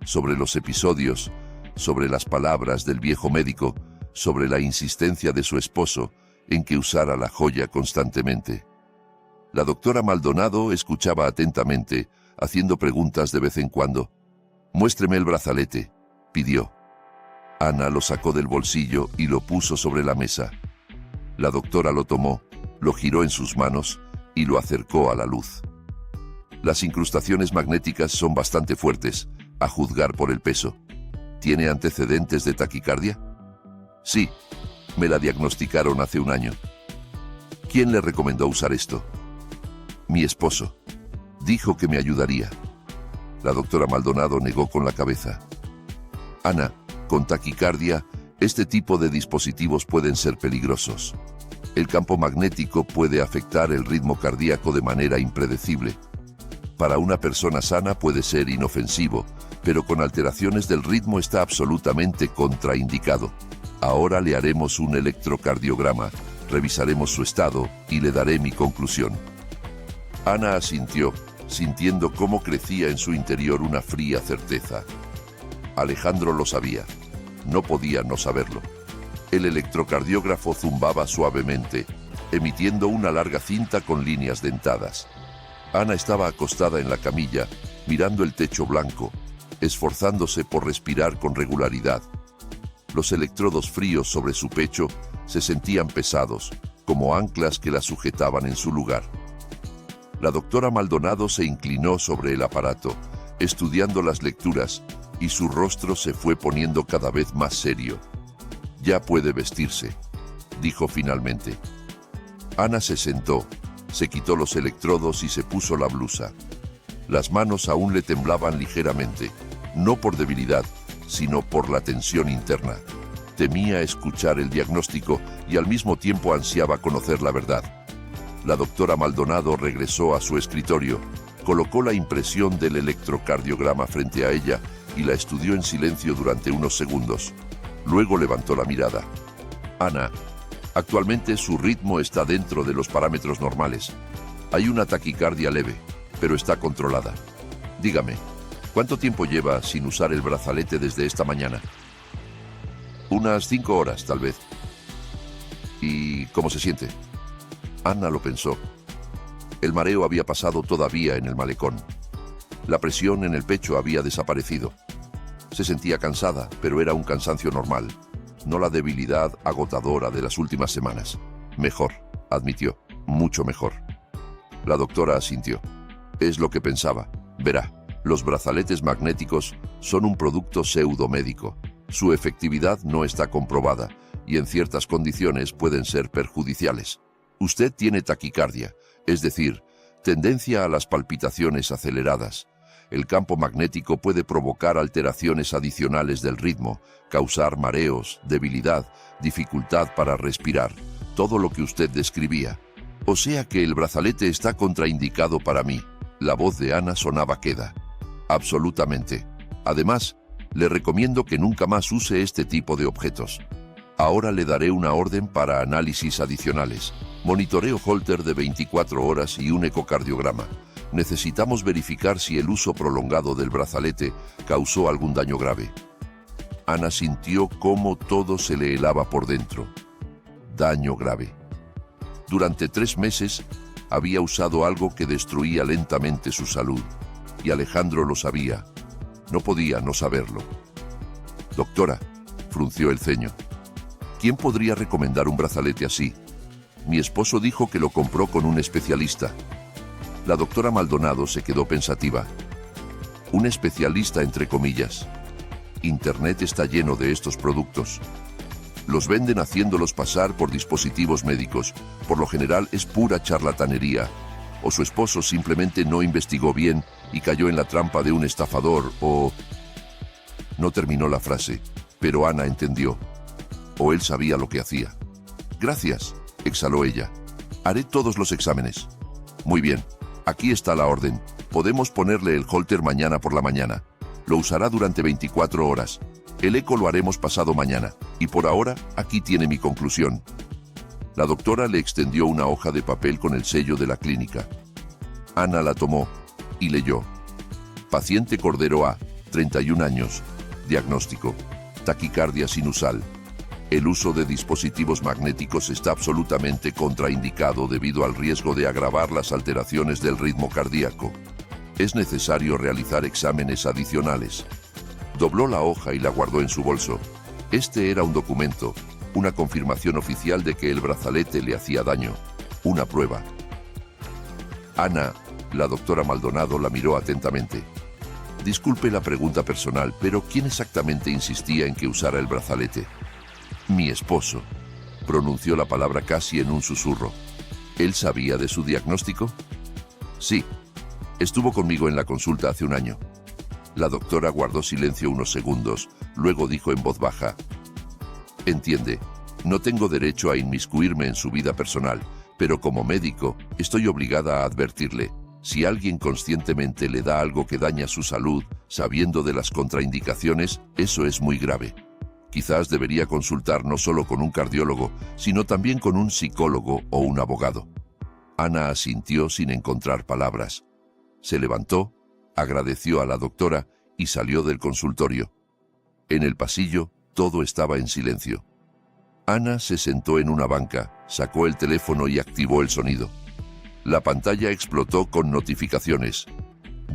sobre los episodios, sobre las palabras del viejo médico, sobre la insistencia de su esposo en que usara la joya constantemente. La doctora Maldonado escuchaba atentamente, haciendo preguntas de vez en cuando. «Muéstreme el brazalete», pidió. Ana lo sacó del bolsillo y lo puso sobre la mesa. La doctora lo tomó, lo giró en sus manos y lo acercó a la luz. Las incrustaciones magnéticas son bastante fuertes, a juzgar por el peso. ¿Tiene antecedentes de taquicardia? Sí, me la diagnosticaron hace un año. ¿Quién le recomendó usar esto? Mi esposo. Dijo que me ayudaría. La doctora Maldonado negó con la cabeza. Ana, con taquicardia, este tipo de dispositivos pueden ser peligrosos. El campo magnético puede afectar el ritmo cardíaco de manera impredecible. Para una persona sana puede ser inofensivo, pero con alteraciones del ritmo está absolutamente contraindicado. Ahora le haremos un electrocardiograma, revisaremos su estado y le daré mi conclusión. Ana asintió, sintiendo cómo crecía en su interior una fría certeza. Alejandro lo sabía. No podía no saberlo. El electrocardiógrafo zumbaba suavemente, emitiendo una larga cinta con líneas dentadas. Ana estaba acostada en la camilla, mirando el techo blanco, esforzándose por respirar con regularidad. Los electrodos fríos sobre su pecho se sentían pesados, como anclas que la sujetaban en su lugar. La doctora Maldonado se inclinó sobre el aparato, estudiando las lecturas, y su rostro se fue poniendo cada vez más serio. «Ya puede vestirse», dijo finalmente. Ana se sentó, se quitó los electrodos y se puso la blusa. Las manos aún le temblaban ligeramente, no por debilidad, sino por la tensión interna. Temía escuchar el diagnóstico y al mismo tiempo ansiaba conocer la verdad. La doctora Maldonado regresó a su escritorio, colocó la impresión del electrocardiograma frente a ella y la estudió en silencio durante unos segundos. Luego levantó la mirada. Ana, actualmente su ritmo está dentro de los parámetros normales. Hay una taquicardia leve, pero está controlada. Dígame, ¿cuánto tiempo lleva sin usar el brazalete desde esta mañana? Unas 5 horas, tal vez. ¿Y cómo se siente? Ana lo pensó. El mareo había pasado todavía en el malecón. La presión en el pecho había desaparecido. Se sentía cansada, pero era un cansancio normal, no la debilidad agotadora de las últimas semanas. Mejor, admitió, mucho mejor. La doctora asintió. Es lo que pensaba. Verá, los brazaletes magnéticos son un producto pseudomédico. Su efectividad no está comprobada y en ciertas condiciones pueden ser perjudiciales. Usted tiene taquicardia, es decir, tendencia a las palpitaciones aceleradas. El campo magnético puede provocar alteraciones adicionales del ritmo, causar mareos, debilidad, dificultad para respirar, todo lo que usted describía. O sea que el brazalete está contraindicado para mí. La voz de Ana sonaba queda. Absolutamente. Además, le recomiendo que nunca más use este tipo de objetos. Ahora le daré una orden para análisis adicionales. Monitoreo Holter de 24 horas y un ecocardiograma. Necesitamos verificar si el uso prolongado del brazalete causó algún daño grave. Ana sintió cómo todo se le helaba por dentro. Daño grave. Durante 3 meses había usado algo que destruía lentamente su salud, y Alejandro lo sabía. No podía no saberlo. Doctora, frunció el ceño. ¿Quién podría recomendar un brazalete así? Mi esposo dijo que lo compró con un especialista. La doctora Maldonado se quedó pensativa. Un especialista entre comillas. Internet está lleno de estos productos. Los venden haciéndolos pasar por dispositivos médicos. Por lo general es pura charlatanería. O su esposo simplemente no investigó bien y cayó en la trampa de un estafador o... No terminó la frase, pero Ana entendió. O él sabía lo que hacía. Gracias, exhaló ella. Haré todos los exámenes. Muy bien, aquí está la orden. Podemos ponerle el Holter mañana por la mañana. Lo usará durante 24 horas. El eco lo haremos pasado mañana. Y por ahora, aquí tiene mi conclusión. La doctora le extendió una hoja de papel con el sello de la clínica. Ana la tomó y leyó. Paciente Cordero A, 31 años. Diagnóstico: taquicardia sinusal. El uso de dispositivos magnéticos está absolutamente contraindicado debido al riesgo de agravar las alteraciones del ritmo cardíaco. Es necesario realizar exámenes adicionales. Dobló la hoja y la guardó en su bolso. Este era un documento, una confirmación oficial de que el brazalete le hacía daño, una prueba. Ana, la doctora Maldonado, la miró atentamente. Disculpe la pregunta personal, pero ¿quién exactamente insistía en que usara el brazalete? Mi esposo, pronunció la palabra casi en un susurro. ¿Él sabía de su diagnóstico? Sí, estuvo conmigo en la consulta hace un año. La doctora guardó silencio unos segundos, luego dijo en voz baja: Entiende, no tengo derecho a inmiscuirme en su vida personal, pero como médico estoy obligada a advertirle. Si alguien conscientemente le da algo que daña su salud, sabiendo de las contraindicaciones, eso es muy grave. Quizás debería consultar no solo con un cardiólogo, sino también con un psicólogo o un abogado. Ana asintió sin encontrar palabras. Se levantó, agradeció a la doctora y salió del consultorio. En el pasillo, todo estaba en silencio. Ana se sentó en una banca, sacó el teléfono y activó el sonido. La pantalla explotó con notificaciones.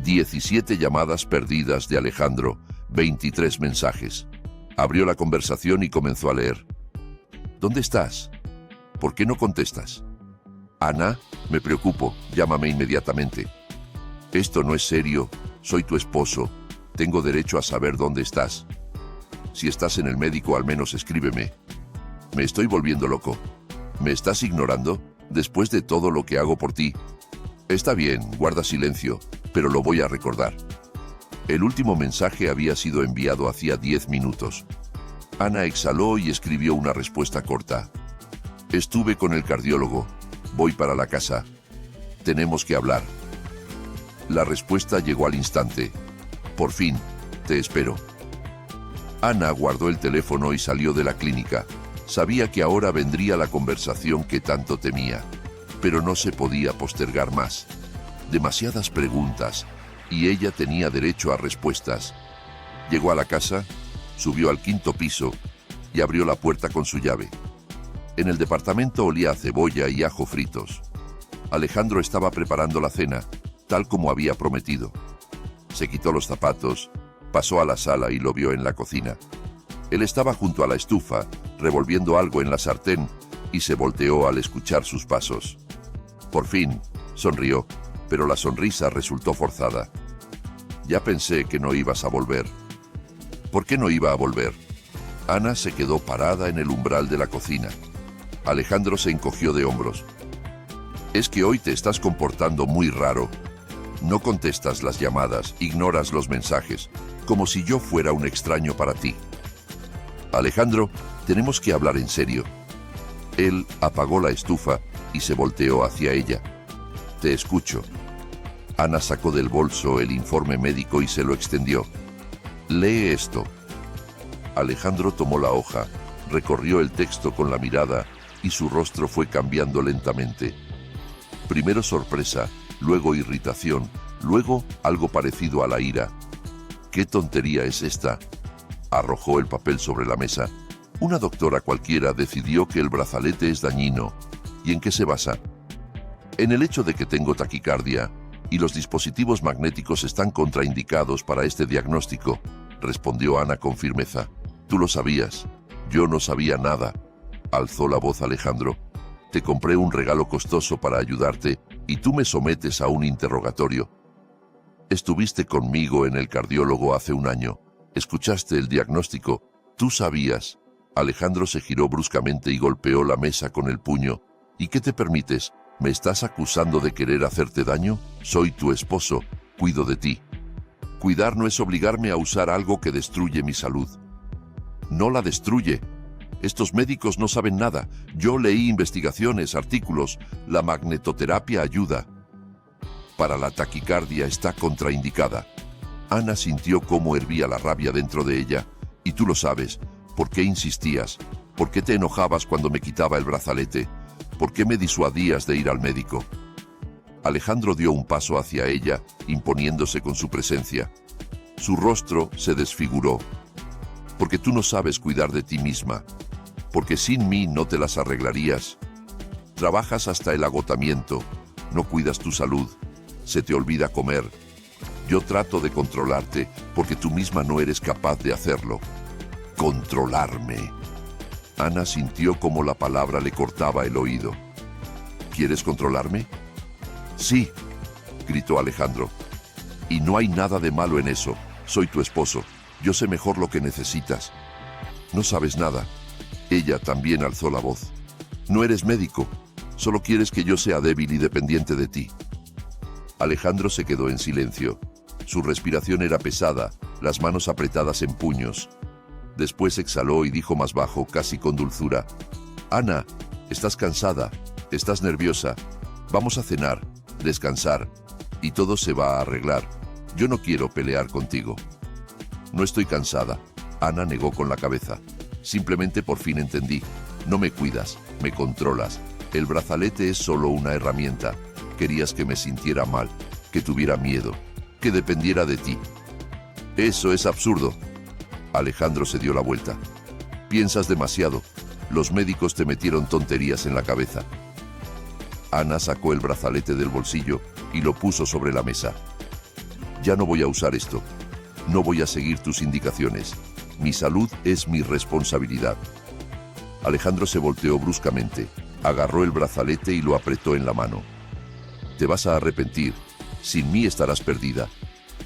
17 llamadas perdidas de Alejandro, 23 mensajes. Abrió la conversación y comenzó a leer. ¿Dónde estás? ¿Por qué no contestas? Ana, me preocupo, llámame inmediatamente. Esto no es serio, soy tu esposo, tengo derecho a saber dónde estás. Si estás en el médico, al menos escríbeme. Me estoy volviendo loco. ¿Me estás ignorando? Después de todo lo que hago por ti. Está bien, guarda silencio, pero lo voy a recordar. El último mensaje había sido enviado hacía 10 minutos. Ana exhaló y escribió una respuesta corta. Estuve con el cardiólogo. Voy para la casa. Tenemos que hablar. La respuesta llegó al instante. Por fin, te espero. Ana guardó el teléfono y salió de la clínica. Sabía que ahora vendría la conversación que tanto temía, pero no se podía postergar más. Demasiadas preguntas, y ella tenía derecho a respuestas. Llegó a la casa, subió al 5º piso y abrió la puerta con su llave. En el departamento olía a cebolla y ajo fritos. Alejandro estaba preparando la cena, tal como había prometido. Se quitó los zapatos, pasó a la sala y lo vio en la cocina. Él estaba junto a la estufa, revolviendo algo en la sartén, y se volteó al escuchar sus pasos. Por fin, sonrió, pero la sonrisa resultó forzada. Ya pensé que no ibas a volver. ¿Por qué no iba a volver? Ana se quedó parada en el umbral de la cocina. Alejandro se encogió de hombros. Es que hoy te estás comportando muy raro. No contestas las llamadas, ignoras los mensajes, como si yo fuera un extraño para ti. Alejandro, tenemos que hablar en serio. Él apagó la estufa y se volteó hacia ella. Te escucho. Ana sacó del bolso el informe médico y se lo extendió. Lee esto. Alejandro tomó la hoja, recorrió el texto con la mirada y su rostro fue cambiando lentamente. Primero sorpresa, luego irritación, luego algo parecido a la ira. ¿Qué tontería es esta? Arrojó el papel sobre la mesa. Una doctora cualquiera decidió que el brazalete es dañino. ¿Y en qué se basa? En el hecho de que tengo taquicardia, y los dispositivos magnéticos están contraindicados para este diagnóstico, respondió Ana con firmeza. Tú lo sabías. Yo no sabía nada. Alzó la voz Alejandro. Te compré un regalo costoso para ayudarte, y tú me sometes a un interrogatorio. Estuviste conmigo en el cardiólogo hace un año. Escuchaste el diagnóstico. Tú sabías. Alejandro se giró bruscamente y golpeó la mesa con el puño. ¿Y qué te permites? ¿Me estás acusando de querer hacerte daño? Soy tu esposo. Cuido de ti. Cuidar no es obligarme a usar algo que destruye mi salud. No la destruye. Estos médicos no saben nada. Yo leí investigaciones, artículos. La magnetoterapia ayuda. Para la taquicardia está contraindicada. Ana sintió cómo hervía la rabia dentro de ella. Y tú lo sabes. ¿Por qué insistías? ¿Por qué te enojabas cuando me quitaba el brazalete? ¿Por qué me disuadías de ir al médico? Alejandro dio un paso hacia ella, imponiéndose con su presencia. Su rostro se desfiguró. Porque tú no sabes cuidar de ti misma. Porque sin mí no te las arreglarías. Trabajas hasta el agotamiento. No cuidas tu salud. Se te olvida comer. Yo trato de controlarte porque tú misma no eres capaz de hacerlo. Controlarme. Ana sintió como la palabra le cortaba el oído. ¿Quieres controlarme? Sí, gritó Alejandro. Y no hay nada de malo en eso. Soy tu esposo. Yo sé mejor lo que necesitas. No sabes nada. Ella también alzó la voz. No eres médico. Solo quieres que yo sea débil y dependiente de ti. Alejandro se quedó en silencio. Su respiración era pesada, las manos apretadas en puños. Después exhaló y dijo más bajo, casi con dulzura. Ana, estás cansada, estás nerviosa. Vamos a cenar, descansar, y todo se va a arreglar. Yo no quiero pelear contigo. No estoy cansada. Ana negó con la cabeza. Simplemente por fin entendí. No me cuidas, me controlas. El brazalete es solo una herramienta. Querías que me sintiera mal, que tuviera miedo, que dependiera de ti. Eso es absurdo. Alejandro se dio la vuelta. Piensas demasiado. Los médicos te metieron tonterías en la cabeza. Ana sacó el brazalete del bolsillo y lo puso sobre la mesa. Ya no voy a usar esto. No voy a seguir tus indicaciones. Mi salud es mi responsabilidad. Alejandro se volteó bruscamente, agarró el brazalete y lo apretó en la mano. Te vas a arrepentir. Sin mí estarás perdida.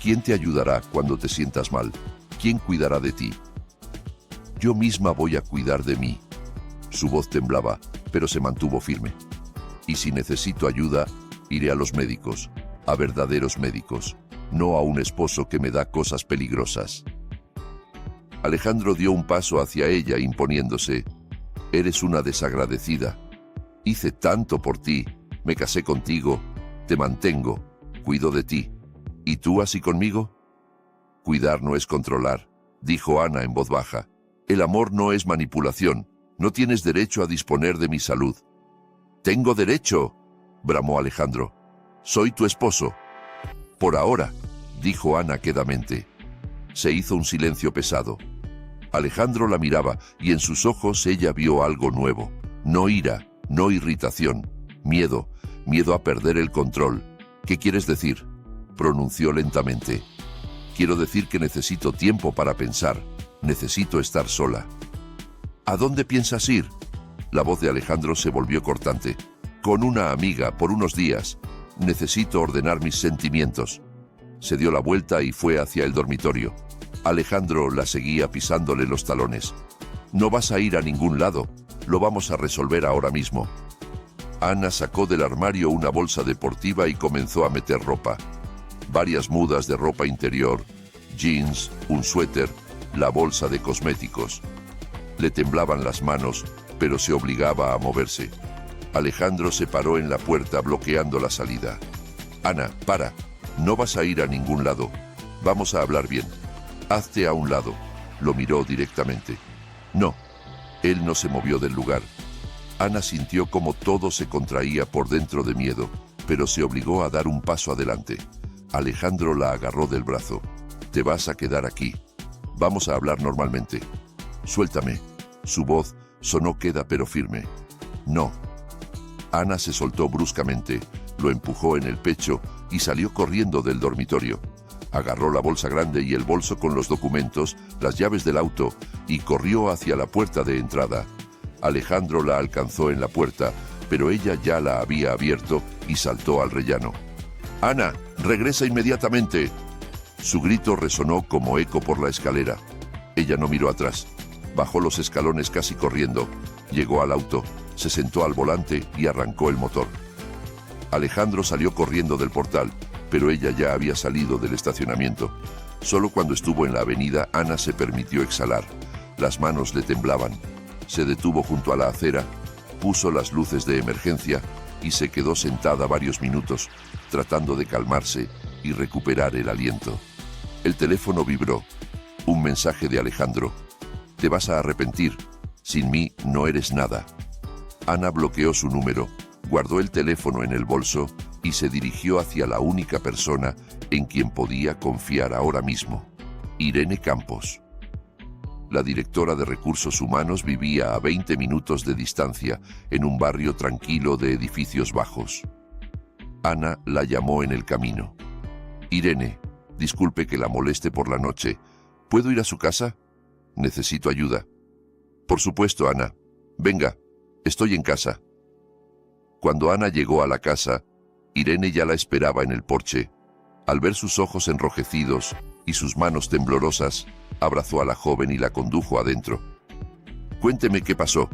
¿Quién te ayudará cuando te sientas mal? ¿Quién cuidará de ti? Yo misma voy a cuidar de mí. Su voz temblaba, pero se mantuvo firme. Y si necesito ayuda, iré a los médicos, a verdaderos médicos, no a un esposo que me da cosas peligrosas. Alejandro dio un paso hacia ella imponiéndose. Eres una desagradecida. Hice tanto por ti, me casé contigo, te mantengo, cuido de ti. ¿Y tú así conmigo? Cuidar no es controlar, dijo Ana en voz baja. El amor no es manipulación. No tienes derecho a disponer de mi salud. Tengo derecho, bramó Alejandro. Soy tu esposo. Por ahora, dijo Ana quedamente. Se hizo un silencio pesado. Alejandro la miraba y en sus ojos ella vio algo nuevo. No ira, no irritación, miedo, miedo a perder el control. ¿Qué quieres decir? Pronunció lentamente. Quiero decir que necesito tiempo para pensar. Necesito estar sola. ¿A dónde piensas ir? La voz de Alejandro se volvió cortante. Con una amiga, por unos días. Necesito ordenar mis sentimientos. Se dio la vuelta y fue hacia el dormitorio. Alejandro la seguía pisándole los talones. No vas a ir a ningún lado. Lo vamos a resolver ahora mismo. Ana sacó del armario una bolsa deportiva y comenzó a meter ropa. Varias mudas de ropa interior, jeans, un suéter, la bolsa de cosméticos. Le temblaban las manos, pero se obligaba a moverse. Alejandro se paró en la puerta bloqueando la salida. Ana, para. No vas a ir a ningún lado. Vamos a hablar bien. Hazte a un lado. Lo miró directamente. No. Él no se movió del lugar. Ana sintió como todo se contraía por dentro de miedo, pero se obligó a dar un paso adelante. Alejandro la agarró del brazo. Te vas a quedar aquí. Vamos a hablar normalmente. Suéltame. Su voz sonó queda pero firme. No. Ana se soltó bruscamente, lo empujó en el pecho y salió corriendo del dormitorio. Agarró la bolsa grande y el bolso con los documentos, las llaves del auto y corrió hacia la puerta de entrada. Alejandro la alcanzó en la puerta, pero ella ya la había abierto y saltó al rellano. ¡Ana, regresa inmediatamente! Su grito resonó como eco por la escalera. Ella no miró atrás. Bajó los escalones casi corriendo. Llegó al auto, se sentó al volante y arrancó el motor. Alejandro salió corriendo del portal, pero ella ya había salido del estacionamiento. Solo cuando estuvo en la avenida, Ana se permitió exhalar. Las manos le temblaban. Se detuvo junto a la acera, puso las luces de emergencia y se quedó sentada varios minutos, tratando de calmarse y recuperar el aliento. El teléfono vibró. Un mensaje de Alejandro. Te vas a arrepentir. Sin mí no eres nada. Ana bloqueó su número, guardó el teléfono en el bolso y se dirigió hacia la única persona en quien podía confiar ahora mismo: Irene Campos. La directora de Recursos Humanos vivía a 20 minutos de distancia, en un barrio tranquilo de edificios bajos. Ana la llamó en el camino. «Irene, disculpe que la moleste por la noche. ¿Puedo ir a su casa? Necesito ayuda». «Por supuesto, Ana. Venga, estoy en casa». Cuando Ana llegó a la casa, Irene ya la esperaba en el porche. Al ver sus ojos enrojecidos y sus manos temblorosas, abrazó a la joven y la condujo adentro. «Cuénteme qué pasó».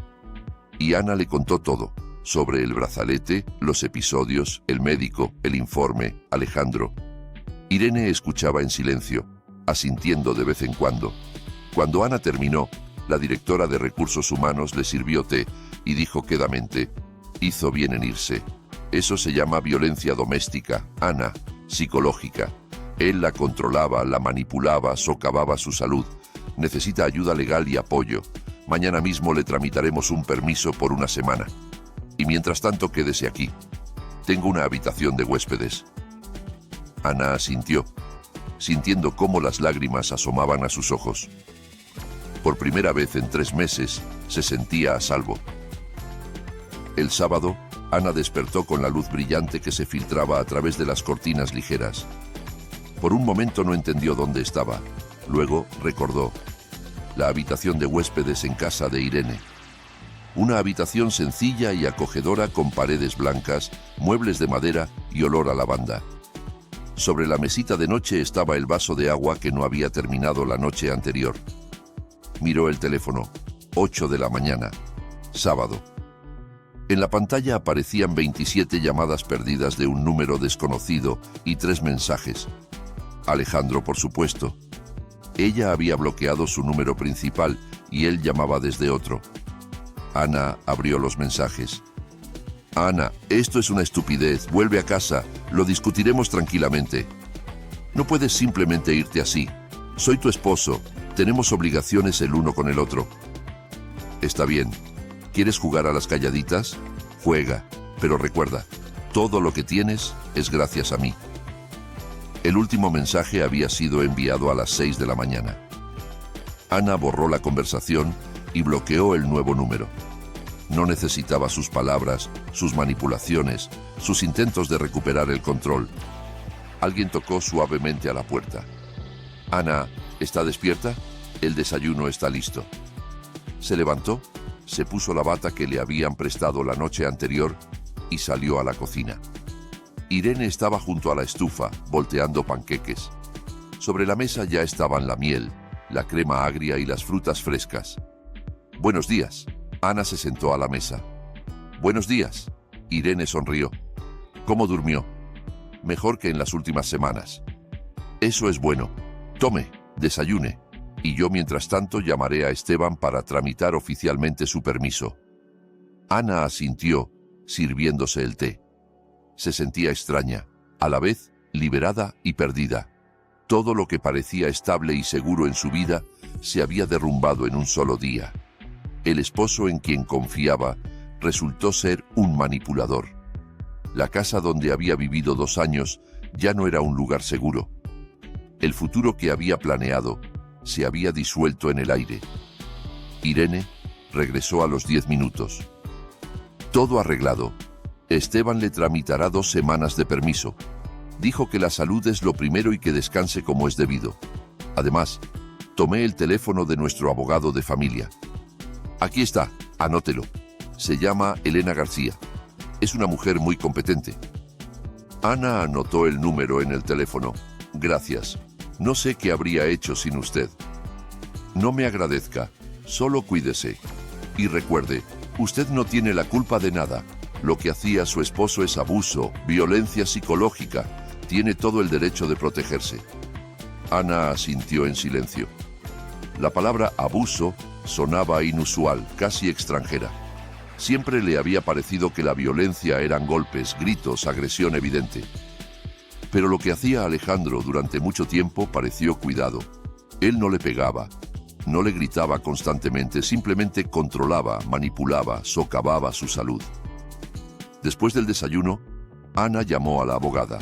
Y Ana le contó todo, sobre el brazalete, los episodios, el médico, el informe, Alejandro. Irene escuchaba en silencio, asintiendo de vez en cuando. Cuando Ana terminó, la directora de Recursos Humanos le sirvió té y dijo quedamente: «Hizo bien en irse. Eso se llama violencia doméstica, Ana, psicológica. Él la controlaba, la manipulaba, socavaba su salud. Necesita ayuda legal y apoyo. Mañana mismo le tramitaremos un permiso por una semana. Y mientras tanto, quédese aquí. Tengo una habitación de huéspedes». Ana asintió, sintiendo cómo las lágrimas asomaban a sus ojos. Por primera vez en 3 meses, se sentía a salvo. El sábado, Ana despertó con la luz brillante que se filtraba a través de las cortinas ligeras. Por un momento no entendió dónde estaba. Luego recordó: la habitación de huéspedes en casa de Irene. Una habitación sencilla y acogedora con paredes blancas, muebles de madera y olor a lavanda. Sobre la mesita de noche estaba el vaso de agua que no había terminado la noche anterior. Miró el teléfono. 8 de la mañana. Sábado. En la pantalla aparecían 27 llamadas perdidas de un número desconocido y 3 mensajes. Alejandro, por supuesto. Ella había bloqueado su número principal y él llamaba desde otro. Ana abrió los mensajes. «Ana, esto es una estupidez. Vuelve a casa. Lo discutiremos tranquilamente. No puedes simplemente irte así. Soy tu esposo. Tenemos obligaciones el uno con el otro». «Está bien. ¿Quieres jugar a las calladitas? Juega. Pero recuerda, todo lo que tienes es gracias a mí». El último mensaje había sido enviado a las 6 de la mañana. Ana borró la conversación y bloqueó el nuevo número. No necesitaba sus palabras, sus manipulaciones, sus intentos de recuperar el control. Alguien tocó suavemente a la puerta. «Ana, ¿está despierta? El desayuno está listo». Se levantó, se puso la bata que le habían prestado la noche anterior y salió a la cocina. Irene estaba junto a la estufa, volteando panqueques. Sobre la mesa ya estaban la miel, la crema agria y las frutas frescas. «Buenos días». Ana se sentó a la mesa. «Buenos días». Irene sonrió. «¿Cómo durmió?» «Mejor que en las últimas semanas». «Eso es bueno. Tome, desayune. Y yo mientras tanto llamaré a Esteban para tramitar oficialmente su permiso». Ana asintió, sirviéndose el té. Se sentía extraña, a la vez liberada y perdida. Todo lo que parecía estable y seguro en su vida se había derrumbado en un solo día. El esposo en quien confiaba resultó ser un manipulador. La casa donde había vivido 2 años ya no era un lugar seguro. El futuro que había planeado se había disuelto en el aire. Irene regresó a los 10 minutos. «Todo arreglado. Esteban le tramitará 2 semanas de permiso. Dijo que la salud es lo primero y que descanse como es debido. Además, tomé el teléfono de nuestro abogado de familia. Aquí está, anótelo. Se llama Elena García. Es una mujer muy competente». Ana anotó el número en el teléfono. «Gracias. No sé qué habría hecho sin usted». «No me agradezca. Solo cuídese. Y recuerde, usted no tiene la culpa de nada. Lo que hacía su esposo es abuso, violencia psicológica. Tiene todo el derecho de protegerse». Ana asintió en silencio. La palabra abuso sonaba inusual, casi extranjera. Siempre le había parecido que la violencia eran golpes, gritos, agresión evidente. Pero lo que hacía Alejandro durante mucho tiempo pareció cuidado. Él no le pegaba, No le gritaba constantemente, simplemente controlaba, manipulaba, socavaba su salud. Después del desayuno, Ana llamó a la abogada.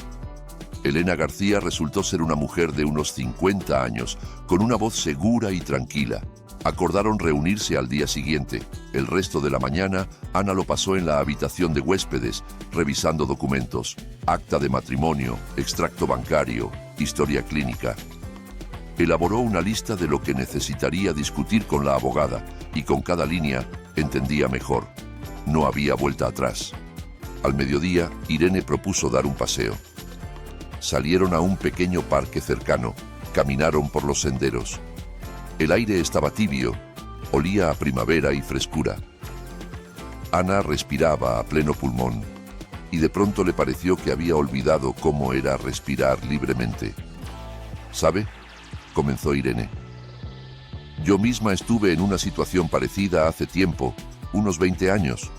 Elena García resultó ser una mujer de unos 50 años, con una voz segura y tranquila. Acordaron reunirse al día siguiente. El resto de la mañana, Ana lo pasó en la habitación de huéspedes, revisando documentos, acta de matrimonio, extracto bancario, historia clínica. Elaboró una lista de lo que necesitaría discutir con la abogada, y con cada línea entendía mejor. No había vuelta atrás. Al mediodía, Irene propuso dar un paseo. Salieron a un pequeño parque cercano, caminaron por los senderos. El aire estaba tibio, olía a primavera y frescura. Ana respiraba a pleno pulmón, y de pronto le pareció que había olvidado cómo era respirar libremente. ¿Sabe?, comenzó Irene. Yo misma estuve en una situación parecida hace tiempo, unos 20 años.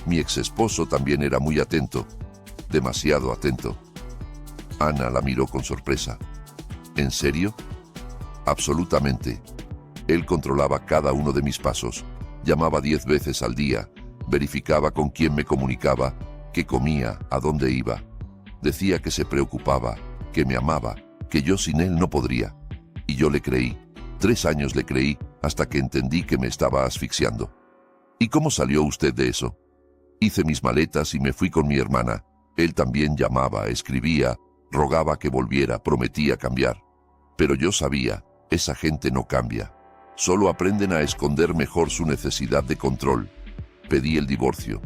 Mi exesposo también era muy atento, demasiado atento. Ana la miró con sorpresa. ¿En serio? Absolutamente. Él controlaba cada uno de mis pasos, llamaba 10 veces al día, verificaba con quién me comunicaba, qué comía, a dónde iba. Decía que se preocupaba, que me amaba, que yo sin él no podría. Y yo le creí. 3 años le creí hasta que entendí que me estaba asfixiando. ¿Y cómo salió usted de eso? Hice mis maletas y me fui con mi hermana. Él también llamaba, escribía, rogaba que volviera, prometía cambiar. Pero yo sabía, esa gente no cambia. Solo aprenden a esconder mejor su necesidad de control. Pedí el divorcio.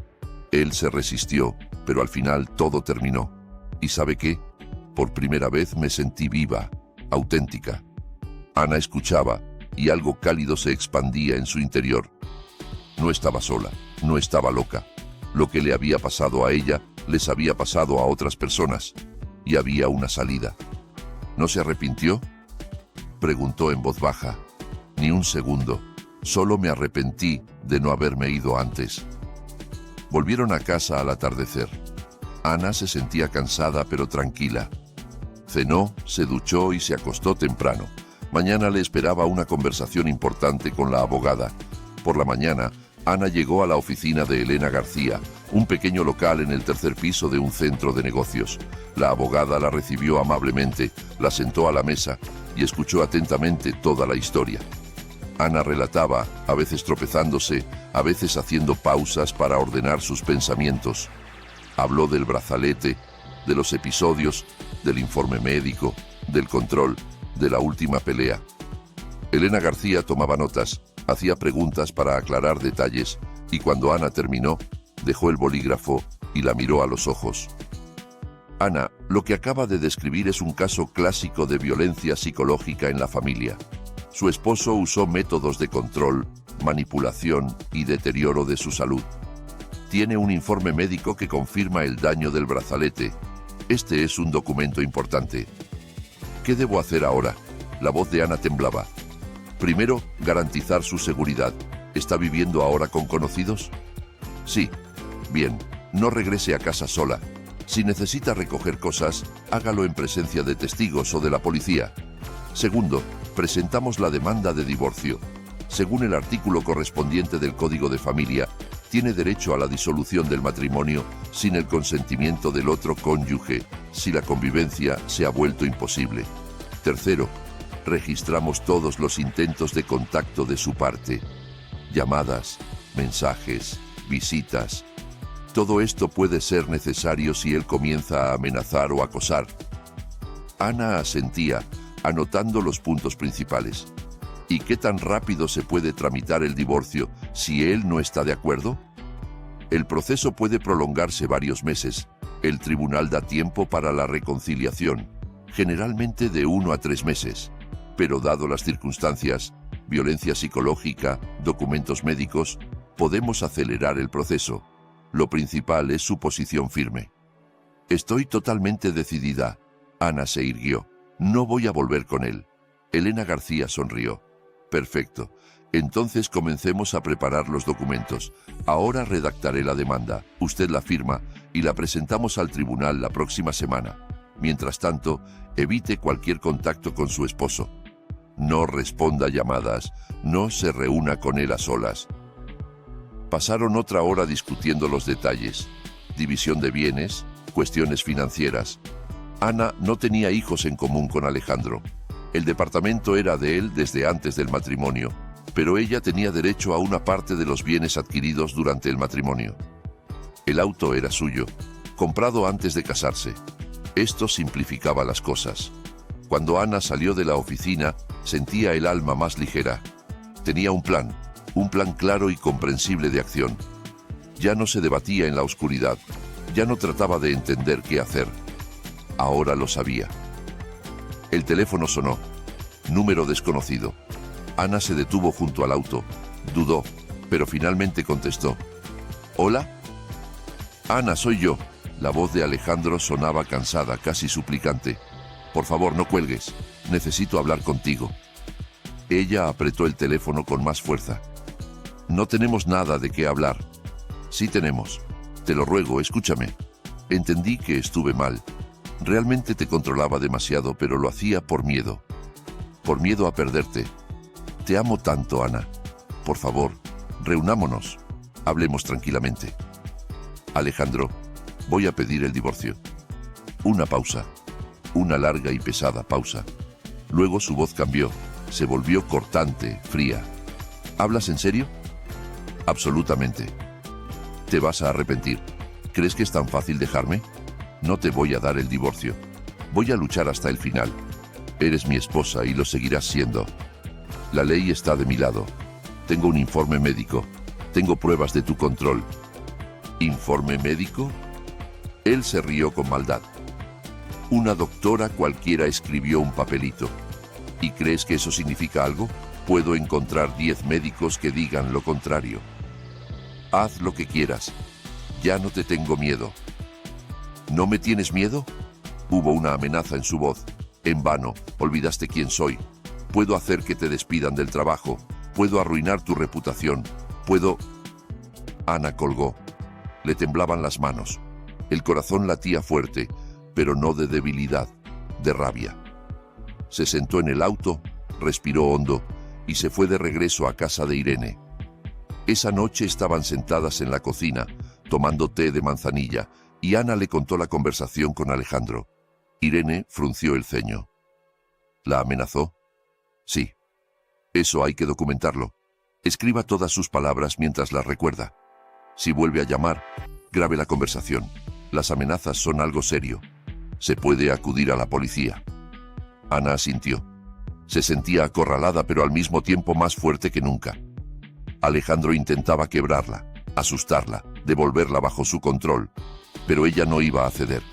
Él se resistió, pero al final todo terminó. ¿Y sabe qué? Por primera vez me sentí viva, auténtica. Ana escuchaba, y algo cálido se expandía en su interior. No estaba sola, no estaba loca. Lo que le había pasado a ella, les había pasado a otras personas. Y había una salida. ¿No se arrepintió?, preguntó en voz baja. Ni un segundo. Solo me arrepentí de no haberme ido antes. Volvieron a casa al atardecer. Ana se sentía cansada pero tranquila. Cenó, se duchó y se acostó temprano. Mañana le esperaba una conversación importante con la abogada. Por la mañana, Ana llegó a la oficina de Elena García, un pequeño local en el 3er piso de un centro de negocios. La abogada la recibió amablemente, la sentó a la mesa y escuchó atentamente toda la historia. Ana relataba, a veces tropezándose, a veces haciendo pausas para ordenar sus pensamientos. Habló del brazalete, de los episodios, del informe médico, del control, de la última pelea. Elena García tomaba notas, hacía preguntas para aclarar detalles, y cuando Ana terminó, dejó el bolígrafo y la miró a los ojos. Ana, lo que acaba de describir es un caso clásico de violencia psicológica en la familia. Su esposo usó métodos de control, manipulación y deterioro de su salud. Tiene un informe médico que confirma el daño del brazalete. Este es un documento importante. ¿Qué debo hacer ahora? La voz de Ana temblaba. Primero, garantizar su seguridad. ¿Está viviendo ahora con conocidos? Sí. Bien, no regrese a casa sola. Si necesita recoger cosas, hágalo en presencia de testigos o de la policía. Segundo, presentamos la demanda de divorcio. Según el artículo correspondiente del Código de Familia, tiene derecho a la disolución del matrimonio sin el consentimiento del otro cónyuge, si la convivencia se ha vuelto imposible. Tercero, registramos todos los intentos de contacto de su parte. Llamadas, mensajes, visitas. Todo esto puede ser necesario si él comienza a amenazar o acosar. Ana asentía, anotando los puntos principales. ¿Y qué tan rápido se puede tramitar el divorcio si él no está de acuerdo? El proceso puede prolongarse varios meses. El tribunal da tiempo para la reconciliación, generalmente de 1 a 3 meses. Pero dado las circunstancias, violencia psicológica, documentos médicos, podemos acelerar el proceso. Lo principal es su posición firme. Estoy totalmente decidida. Ana se irguió. No voy a volver con él. Elena García sonrió. Perfecto. Entonces comencemos a preparar los documentos. Ahora redactaré la demanda. Usted la firma y la presentamos al tribunal la próxima semana. Mientras tanto, evite cualquier contacto con su esposo. no responda llamadas, no se reúna con él a solas. Pasaron otra hora discutiendo los detalles, división de bienes, cuestiones financieras. Ana no tenía hijos en común con Alejandro. El departamento era de él desde antes del matrimonio, pero ella tenía derecho a una parte de los bienes adquiridos durante el matrimonio. El auto era suyo, comprado antes de casarse. Esto simplificaba las cosas. Cuando Ana salió de la oficina, sentía el alma más ligera. Tenía un plan claro y comprensible de acción. Ya no se debatía en la oscuridad, ya no trataba de entender qué hacer. Ahora lo sabía. El teléfono sonó. Número desconocido. Ana se detuvo junto al auto. Dudó, pero finalmente contestó. ¿Hola? Ana, soy yo. La voz de Alejandro sonaba cansada, casi suplicante. Por favor, no cuelgues. Necesito hablar contigo. Ella apretó el teléfono con más fuerza. No tenemos nada de qué hablar. Sí tenemos. Te lo ruego, escúchame. Entendí que estuve mal. Realmente te controlaba demasiado, pero lo hacía por miedo. Por miedo a perderte. Te amo tanto, Ana. Por favor, reunámonos. Hablemos tranquilamente. Alejandro, voy a pedir el divorcio. Una pausa. Una larga y pesada pausa. Luego su voz cambió. Se volvió cortante, fría. ¿Hablas en serio? Absolutamente. ¿Te vas a arrepentir? ¿Crees que es tan fácil dejarme? No te voy a dar el divorcio. Voy a luchar hasta el final. Eres mi esposa y lo seguirás siendo. La ley está de mi lado. Tengo un informe médico. Tengo pruebas de tu control. ¿Informe médico? Él se rió con maldad. Una doctora cualquiera escribió un papelito. ¿Y crees que eso significa algo? Puedo encontrar 10 médicos que digan lo contrario. Haz lo que quieras. Ya no te tengo miedo. ¿No me tienes miedo? Hubo una amenaza en su voz. En vano, olvidaste quién soy. Puedo hacer que te despidan del trabajo. Puedo arruinar tu reputación. Puedo... Ana colgó. Le temblaban las manos. El corazón latía fuerte, pero no de debilidad, de rabia. Se sentó en el auto, respiró hondo y se fue de regreso a casa de Irene. Esa noche estaban sentadas en la cocina, tomando té de manzanilla, y Ana le contó la conversación con Alejandro. Irene frunció el ceño. ¿La amenazó? Sí. Eso hay que documentarlo. Escriba todas sus palabras mientras las recuerda. Si vuelve a llamar, grabe la conversación. Las amenazas son algo serio. Se puede acudir a la policía. Ana asintió. Se sentía acorralada, pero al mismo tiempo más fuerte que nunca. Alejandro intentaba quebrarla, asustarla, devolverla bajo su control, pero ella no iba a ceder.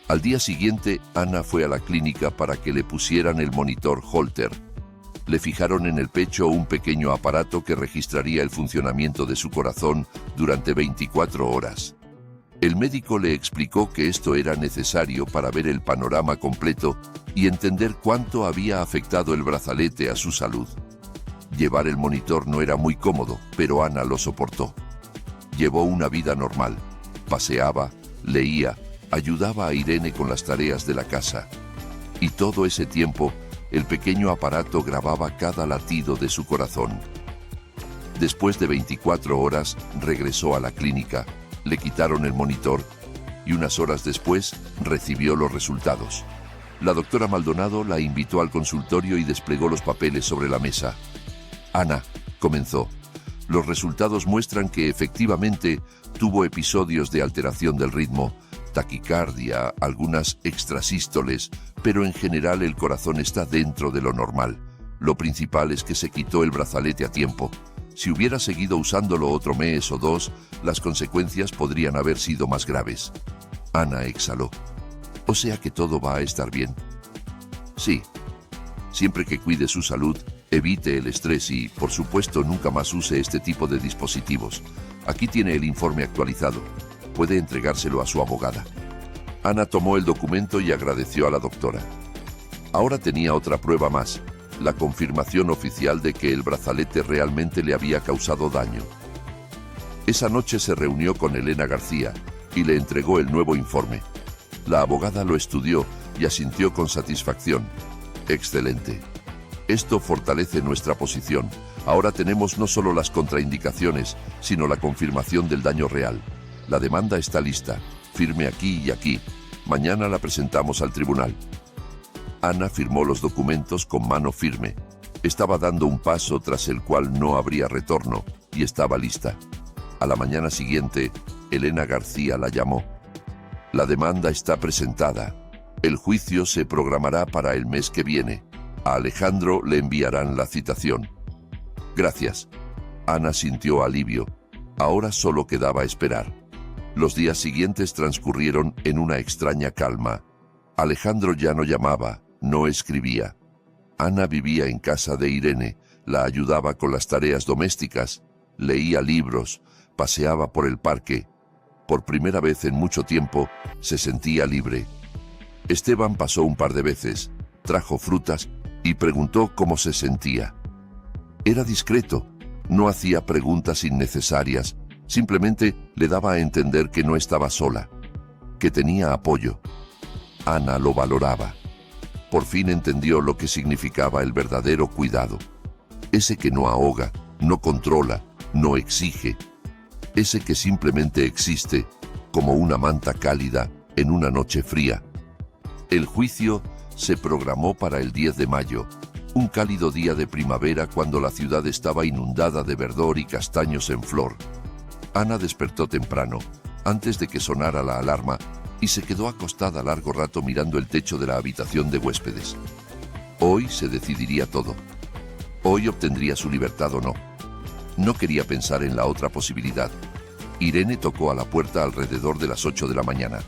Al día siguiente, Ana fue a la clínica para que le pusieran el monitor Holter. Le fijaron en el pecho un pequeño aparato que registraría el funcionamiento de su corazón durante 24 horas. El médico le explicó que esto era necesario para ver el panorama completo y entender cuánto había afectado el brazalete a su salud. Llevar el monitor no era muy cómodo, pero Ana lo soportó. Llevó una vida normal. Paseaba, leía, ayudaba a Irene con las tareas de la casa. Y todo ese tiempo, el pequeño aparato grababa cada latido de su corazón. Después de 24 horas, regresó a la clínica, le quitaron el monitor y unas horas después recibió los resultados. La doctora Maldonado la invitó al consultorio y desplegó los papeles sobre la mesa. Ana, comenzó, los resultados muestran que efectivamente tuvo episodios de alteración del ritmo, taquicardia, algunas extrasístoles, pero en general el corazón está dentro de lo normal. Lo principal es que se quitó el brazalete a tiempo. Si hubiera seguido usándolo otro mes o dos, las consecuencias podrían haber sido más graves. Ana exhaló. O sea que todo va a estar bien. Sí. Siempre que cuide su salud, evite el estrés y, por supuesto, nunca más use este tipo de dispositivos. Aquí tiene el informe actualizado. Puede entregárselo a su abogada. Ana tomó el documento y agradeció a la doctora. Ahora tenía otra prueba más, la confirmación oficial de que el brazalete realmente le había causado daño. Esa noche se reunió con Elena García y le entregó el nuevo informe. La abogada lo estudió y asintió con satisfacción. Excelente. Esto fortalece nuestra posición. Ahora tenemos no solo las contraindicaciones, sino la confirmación del daño real. La demanda está lista, firme aquí y aquí. Mañana la presentamos al tribunal. Ana firmó los documentos con mano firme. Estaba dando un paso tras el cual no habría retorno, y estaba lista. A la mañana siguiente, Elena García la llamó. La demanda está presentada. El juicio se programará para el mes que viene. A Alejandro le enviarán la citación. Gracias. Ana sintió alivio. Ahora solo quedaba esperar. Los días siguientes transcurrieron en una extraña calma. Alejandro ya no llamaba, no escribía. Ana vivía en casa de Irene, la ayudaba con las tareas domésticas, leía libros, paseaba por el parque. Por primera vez en mucho tiempo, se sentía libre. Esteban pasó un par de veces, trajo frutas y preguntó cómo se sentía. Era discreto, no hacía preguntas innecesarias, simplemente le daba a entender que no estaba sola, que tenía apoyo. Ana lo valoraba. Por fin entendió lo que significaba el verdadero cuidado. Ese que no ahoga, no controla, no exige. Ese que simplemente existe, como una manta cálida en una noche fría. El juicio se programó para el 10 de mayo, un cálido día de primavera cuando la ciudad estaba inundada de verdor y castaños en flor. Ana despertó temprano, antes de que sonara la alarma, y se quedó acostada largo rato mirando el techo de la habitación de huéspedes. Hoy se decidiría todo. Hoy obtendría su libertad o no. No quería pensar en la otra posibilidad. Irene tocó a la puerta alrededor de las 8 de la mañana.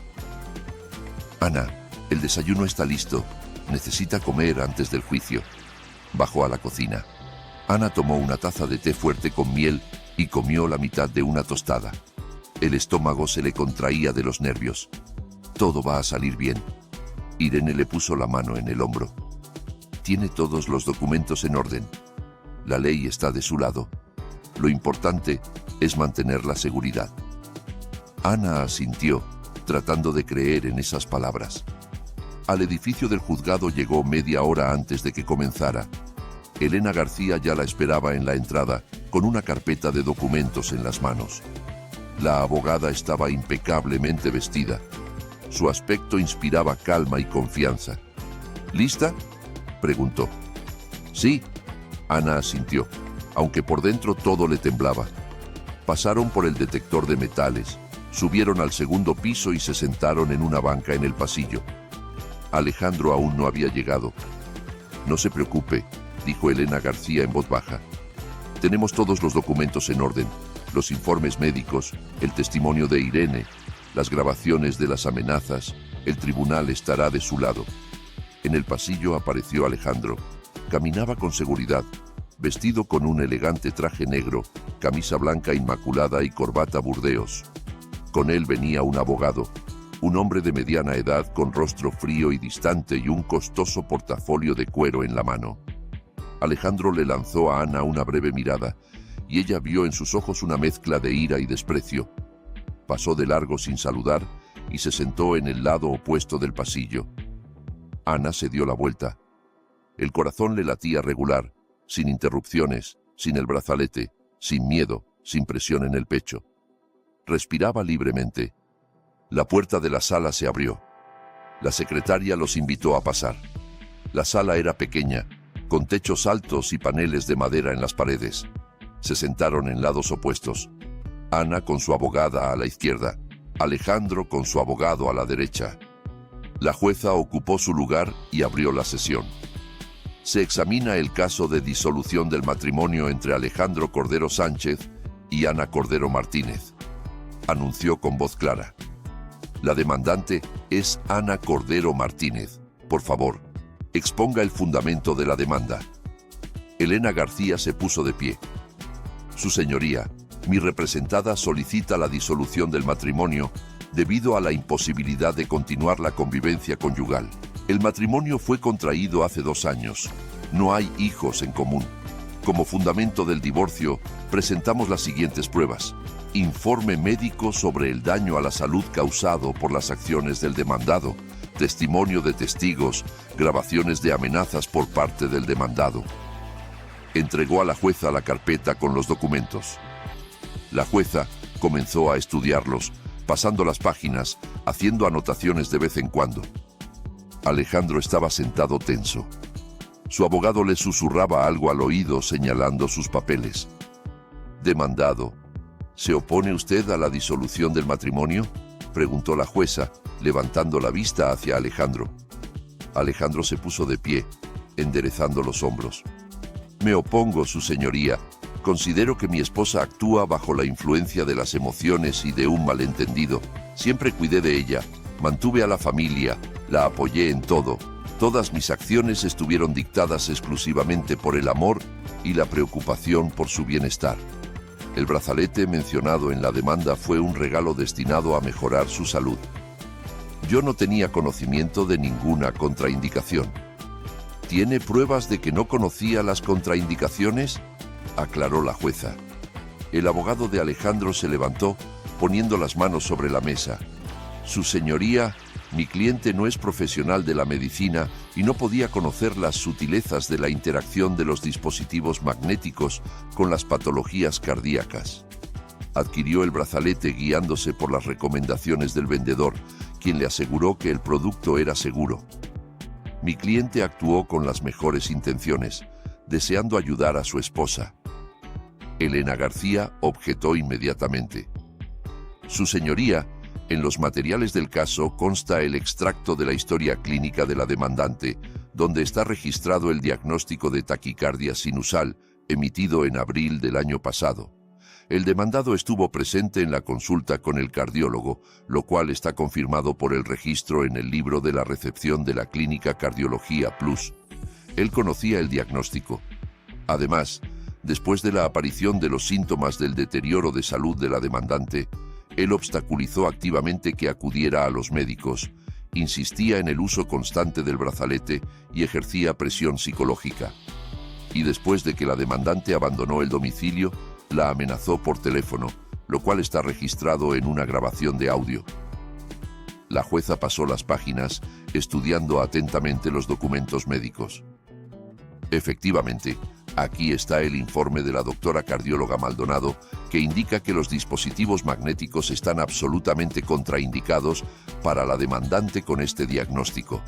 Ana, el desayuno está listo. Necesita comer antes del juicio. Bajó a la cocina. Ana tomó una taza de té fuerte con miel y comió la mitad de una tostada. El estómago se le contraía de los nervios. Todo va a salir bien. Irene le puso la mano en el hombro. Tiene todos los documentos en orden. La ley está de su lado. Lo importante es mantener la seguridad. Ana asintió, tratando de creer en esas palabras. Al edificio del juzgado llegó media hora antes de que comenzara. Elena García ya la esperaba en la entrada, con una carpeta de documentos en las manos. La abogada estaba impecablemente vestida. Su aspecto inspiraba calma y confianza. ¿Lista?, preguntó. Sí, Ana asintió, aunque por dentro todo le temblaba. Pasaron por el detector de metales, subieron al segundo piso y se sentaron en una banca en el pasillo. Alejandro aún no había llegado. No se preocupe, dijo Elena García en voz baja. Tenemos todos los documentos en orden, los informes médicos, el testimonio de Irene, las grabaciones de las amenazas. El tribunal estará de su lado. En el pasillo apareció Alejandro. Caminaba con seguridad, vestido con un elegante traje negro, camisa blanca inmaculada y corbata burdeos. Con él venía un abogado, un hombre de mediana edad con rostro frío y distante y un costoso portafolio de cuero en la mano. Alejandro le lanzó a Ana una breve mirada, y ella vio en sus ojos una mezcla de ira y desprecio. Pasó de largo sin saludar y se sentó en el lado opuesto del pasillo. Ana se dio la vuelta. El corazón le latía regular, sin interrupciones, sin el brazalete, sin miedo, sin presión en el pecho. Respiraba libremente. La puerta de la sala se abrió. La secretaria los invitó a pasar. La sala era pequeña, con techos altos y paneles de madera en las paredes. Se sentaron en lados opuestos. Ana con su abogada a la izquierda, Alejandro con su abogado a la derecha. La jueza ocupó su lugar y abrió la sesión. Se examina el caso de disolución del matrimonio entre Alejandro Cordero Sánchez y Ana Cordero Martínez. Anunció con voz clara. La demandante es Ana Cordero Martínez. Por favor, exponga el fundamento de la demanda. Elena García se puso de pie. Su señoría, mi representada solicita la disolución del matrimonio debido a la imposibilidad de continuar la convivencia conyugal. El matrimonio fue contraído hace 2 años. No hay hijos en común. Como fundamento del divorcio, presentamos las siguientes pruebas. Informe médico sobre el daño a la salud causado por las acciones del demandado, testimonio de testigos, grabaciones de amenazas por parte del demandado. Entregó a la jueza la carpeta con los documentos. La jueza comenzó a estudiarlos, pasando las páginas, haciendo anotaciones de vez en cuando. Alejandro estaba sentado tenso. Su abogado le susurraba algo al oído señalando sus papeles. Demandado, ¿se opone usted a la disolución del matrimonio?, preguntó la jueza, levantando la vista hacia Alejandro. Alejandro se puso de pie, enderezando los hombros. Me opongo, su señoría. Considero que mi esposa actúa bajo la influencia de las emociones y de un malentendido. Siempre cuidé de ella, mantuve a la familia, la apoyé en todo. Todas mis acciones estuvieron dictadas exclusivamente por el amor y la preocupación por su bienestar. El brazalete mencionado en la demanda fue un regalo destinado a mejorar su salud. Yo no tenía conocimiento de ninguna contraindicación. ¿Tiene pruebas de que no conocía las contraindicaciones?, aclaró la jueza. El abogado de Alejandro se levantó, poniendo las manos sobre la mesa. Su señoría, mi cliente no es profesional de la medicina y no podía conocer las sutilezas de la interacción de los dispositivos magnéticos con las patologías cardíacas. Adquirió el brazalete guiándose por las recomendaciones del vendedor, quien le aseguró que el producto era seguro. Mi cliente actuó con las mejores intenciones, deseando ayudar a su esposa. Elena García objetó inmediatamente. Su señoría, en los materiales del caso consta el extracto de la historia clínica de la demandante, donde está registrado el diagnóstico de taquicardia sinusal, emitido en abril del año pasado. El demandado estuvo presente en la consulta con el cardiólogo, lo cual está confirmado por el registro en el libro de la recepción de la Clínica Cardiología Plus. Él conocía el diagnóstico. Además, después de la aparición de los síntomas del deterioro de salud de la demandante, él obstaculizó activamente que acudiera a los médicos, insistía en el uso constante del brazalete y ejercía presión psicológica. Y después de que la demandante abandonó el domicilio, la amenazó por teléfono, lo cual está registrado en una grabación de audio. La jueza pasó las páginas, estudiando atentamente los documentos médicos. Efectivamente, aquí está el informe de la doctora cardióloga Maldonado, que indica que los dispositivos magnéticos están absolutamente contraindicados para la demandante con este diagnóstico.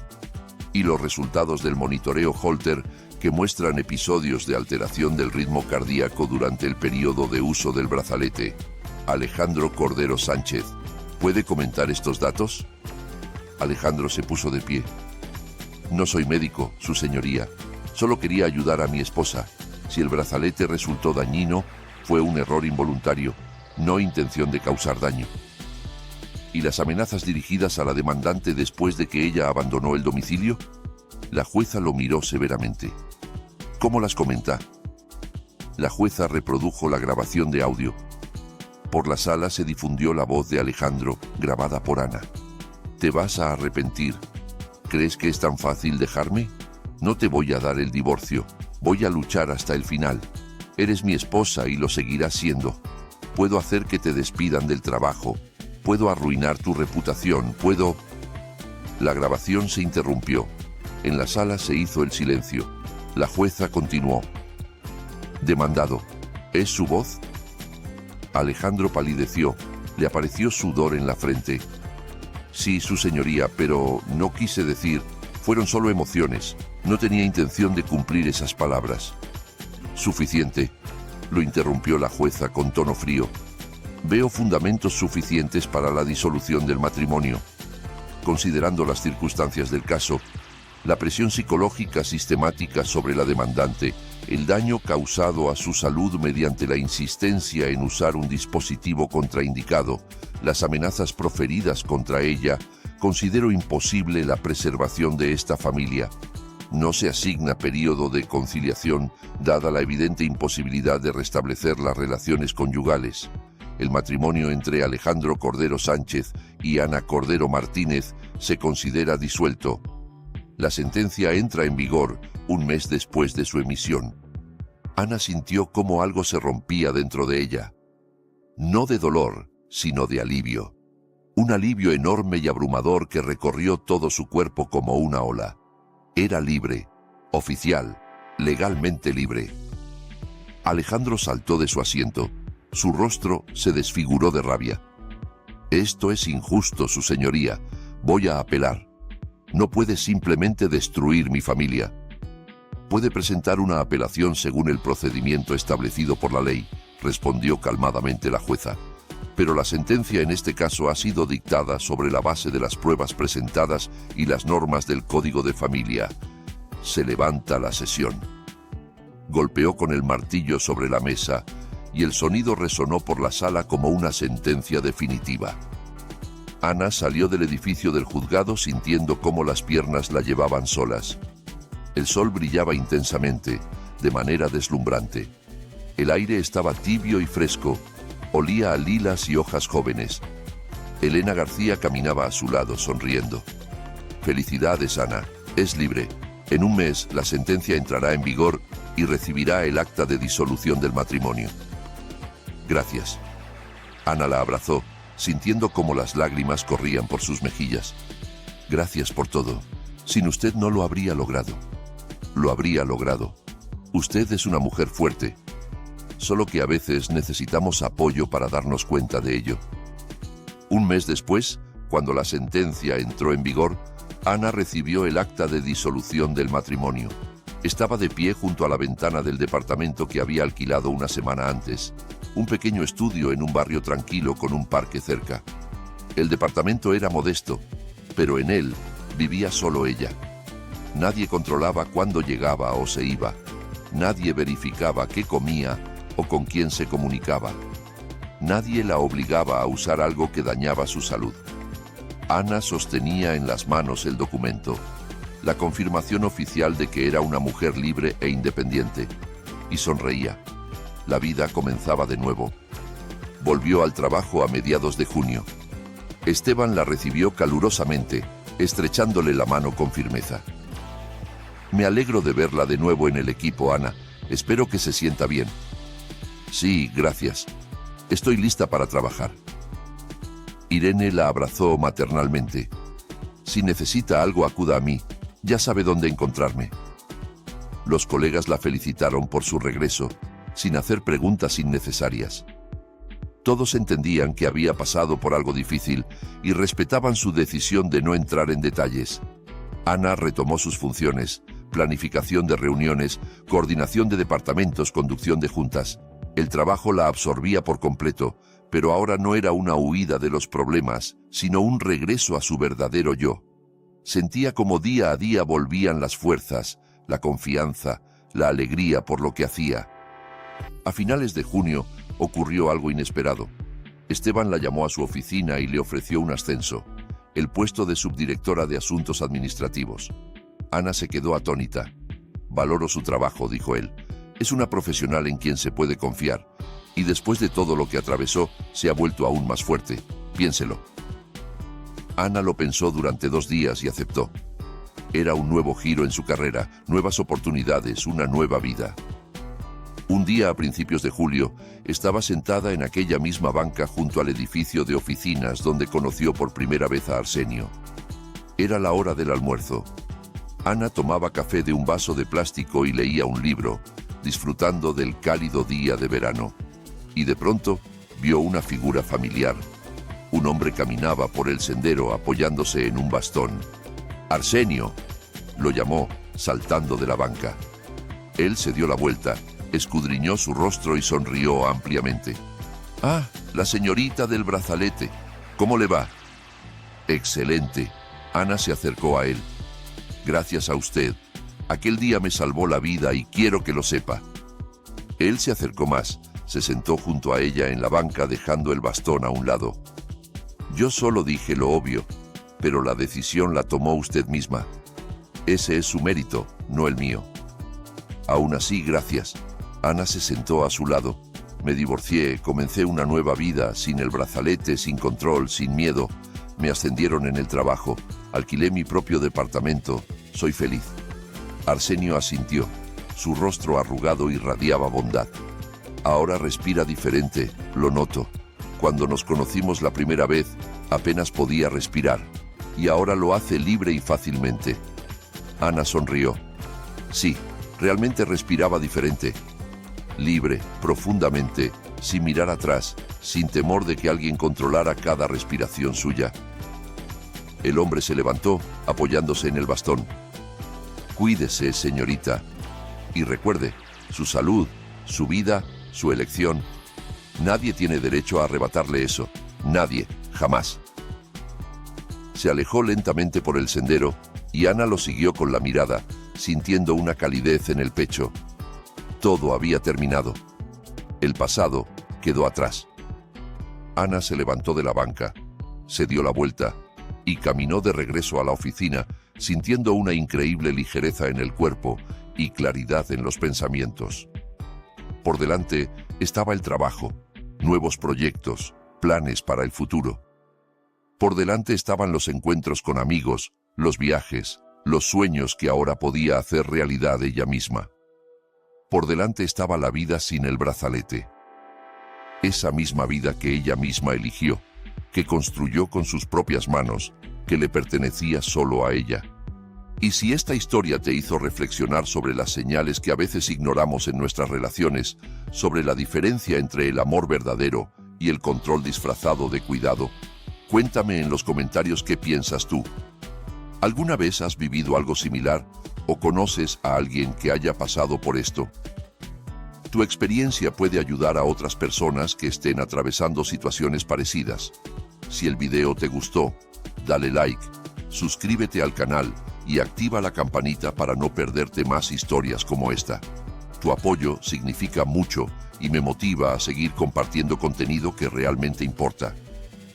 Y los resultados del monitoreo Holter, que muestran episodios de alteración del ritmo cardíaco durante el periodo de uso del brazalete. Alejandro Cordero Sánchez, ¿puede comentar estos datos? Alejandro se puso de pie. No soy médico, su señoría. Solo quería ayudar a mi esposa. Si el brazalete resultó dañino, fue un error involuntario, no intención de causar daño. ¿Y las amenazas dirigidas a la demandante después de que ella abandonó el domicilio? La jueza lo miró severamente. ¿Cómo las comenta? La jueza reprodujo la grabación de audio. Por la sala se difundió la voz de Alejandro, grabada por Ana. Te vas a arrepentir. ¿Crees que es tan fácil dejarme? No te voy a dar el divorcio. Voy a luchar hasta el final. Eres mi esposa y lo seguirás siendo. Puedo hacer que te despidan del trabajo. Puedo arruinar tu reputación. Puedo... La grabación se interrumpió. En la sala se hizo el silencio. La jueza continuó. Demandado, ¿es su voz? Alejandro palideció. Le apareció sudor en la frente. Sí, su señoría, pero no quise decir... Fueron solo emociones. No tenía intención de cumplir esas palabras. Suficiente, lo interrumpió la jueza con tono frío. Veo fundamentos suficientes para la disolución del matrimonio. Considerando las circunstancias del caso, la presión psicológica sistemática sobre la demandante, el daño causado a su salud mediante la insistencia en usar un dispositivo contraindicado, las amenazas proferidas contra ella, considero imposible la preservación de esta familia. No se asigna periodo de conciliación, dada la evidente imposibilidad de restablecer las relaciones conyugales. El matrimonio entre Alejandro Cordero Sánchez y Ana Cordero Martínez se considera disuelto. La sentencia entra en vigor un mes después de su emisión. Ana sintió cómo algo se rompía dentro de ella. No de dolor, sino de alivio. Un alivio enorme y abrumador que recorrió todo su cuerpo como una ola. Era libre, oficial, legalmente libre. Alejandro saltó de su asiento. Su rostro se desfiguró de rabia. Esto es injusto, su señoría. Voy a apelar. No puede simplemente destruir mi familia. Puede presentar una apelación según el procedimiento establecido por la ley, respondió calmadamente la jueza. Pero la sentencia en este caso ha sido dictada sobre la base de las pruebas presentadas y las normas del Código de Familia. Se levanta la sesión. Golpeó con el martillo sobre la mesa y el sonido resonó por la sala como una sentencia definitiva. Ana salió del edificio del juzgado sintiendo cómo las piernas la llevaban solas. El sol brillaba intensamente, de manera deslumbrante. El aire estaba tibio y fresco, olía a lilas y hojas jóvenes. Elena García caminaba a su lado, sonriendo. Felicidades, Ana, es libre. En un mes la sentencia entrará en vigor y recibirá el acta de disolución del matrimonio. Gracias. Ana la abrazó, sintiendo cómo las lágrimas corrían por sus mejillas. Gracias por todo. Sin usted no lo habría logrado. Lo habría logrado. Usted es una mujer fuerte. Solo que a veces necesitamos apoyo para darnos cuenta de ello. Un mes después, cuando la sentencia entró en vigor, Ana recibió el acta de disolución del matrimonio. Estaba de pie junto a la ventana del departamento que había alquilado una semana antes, un pequeño estudio en un barrio tranquilo con un parque cerca. El departamento era modesto, pero en él vivía solo ella. Nadie controlaba cuándo llegaba o se iba. Nadie verificaba qué comía o con quién se comunicaba. Nadie la obligaba a usar algo que dañaba su salud. Ana sostenía en las manos el documento, la confirmación oficial de que era una mujer libre e independiente, y sonreía. La vida comenzaba de nuevo. Volvió al trabajo a mediados de junio. Esteban la recibió calurosamente, estrechándole la mano con firmeza. Me alegro de verla de nuevo en el equipo, Ana. Espero que se sienta bien. Sí, gracias. Estoy lista para trabajar. Irene la abrazó maternalmente. Si necesita algo, acuda a mí. Ya sabe dónde encontrarme. Los colegas la felicitaron por su regreso, sin hacer preguntas innecesarias. Todos entendían que había pasado por algo difícil y respetaban su decisión de no entrar en detalles. Ana retomó sus funciones, planificación de reuniones, coordinación de departamentos, conducción de juntas. El trabajo la absorbía por completo, pero ahora no era una huida de los problemas, sino un regreso a su verdadero yo. Sentía como día a día volvían las fuerzas, la confianza, la alegría por lo que hacía. A finales de junio ocurrió algo inesperado. Esteban la llamó a su oficina y le ofreció un ascenso, el puesto de subdirectora de Asuntos Administrativos. Ana se quedó atónita. Valoro su trabajo, dijo él. Es una profesional en quien se puede confiar, y después de todo lo que atravesó, se ha vuelto aún más fuerte. Piénselo. Ana lo pensó durante 2 días y aceptó. Era un nuevo giro en su carrera, nuevas oportunidades, una nueva vida. Un día a principios de julio, estaba sentada en aquella misma banca junto al edificio de oficinas donde conoció por primera vez a Arsenio. Era la hora del almuerzo. Ana tomaba café de un vaso de plástico y leía un libro, disfrutando del cálido día de verano. Y de pronto, vio una figura familiar. Un hombre caminaba por el sendero apoyándose en un bastón. «Arsenio», lo llamó, saltando de la banca. Él se dio la vuelta, escudriñó su rostro y sonrió ampliamente. «Ah, la señorita del brazalete. ¿Cómo le va?» «Excelente». Ana se acercó a él. «Gracias a usted. Aquel día me salvó la vida y quiero que lo sepa». Él se acercó más, se sentó junto a ella en la banca dejando el bastón a un lado. «Yo solo dije lo obvio, pero la decisión la tomó usted misma. Ese es su mérito, no el mío». «Aún así, gracias». Ana se sentó a su lado. «Me divorcié, comencé una nueva vida, sin el brazalete, sin control, sin miedo. Me ascendieron en el trabajo, alquilé mi propio departamento. Soy feliz». Arsenio asintió. Su rostro arrugado irradiaba bondad. «Ahora respira diferente, lo noto. Cuando nos conocimos la primera vez, Apenas podía respirar, y ahora lo hace libre y fácilmente. Ana sonrió. Sí, realmente respiraba diferente. Libre, profundamente, sin mirar atrás, sin temor de que alguien controlara cada respiración suya. El hombre se levantó, apoyándose en el bastón. Cuídese, señorita. Y recuerde, su salud, su vida, su elección. Nadie tiene derecho a arrebatarle eso. Nadie, jamás. Se alejó lentamente por el sendero y Ana lo siguió con la mirada, sintiendo una calidez en el pecho. Todo había terminado. El pasado quedó atrás. Ana se levantó de la banca, se dio la vuelta y caminó de regreso a la oficina, sintiendo una increíble ligereza en el cuerpo y claridad en los pensamientos. Por delante estaba el trabajo, nuevos proyectos, planes para el futuro. Por delante estaban los encuentros con amigos, los viajes, los sueños que ahora podía hacer realidad ella misma. Por delante estaba la vida sin el brazalete. Esa misma vida que ella misma eligió, que construyó con sus propias manos, que le pertenecía solo a ella. Y si esta historia te hizo reflexionar sobre las señales que a veces ignoramos en nuestras relaciones, sobre la diferencia entre el amor verdadero y el control disfrazado de cuidado, cuéntame en los comentarios qué piensas tú. ¿Alguna vez has vivido algo similar o conoces a alguien que haya pasado por esto? Tu experiencia puede ayudar a otras personas que estén atravesando situaciones parecidas. Si el video te gustó, dale like, suscríbete al canal y activa la campanita para no perderte más historias como esta. Tu apoyo significa mucho y me motiva a seguir compartiendo contenido que realmente importa.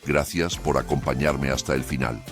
Gracias por acompañarme hasta el final.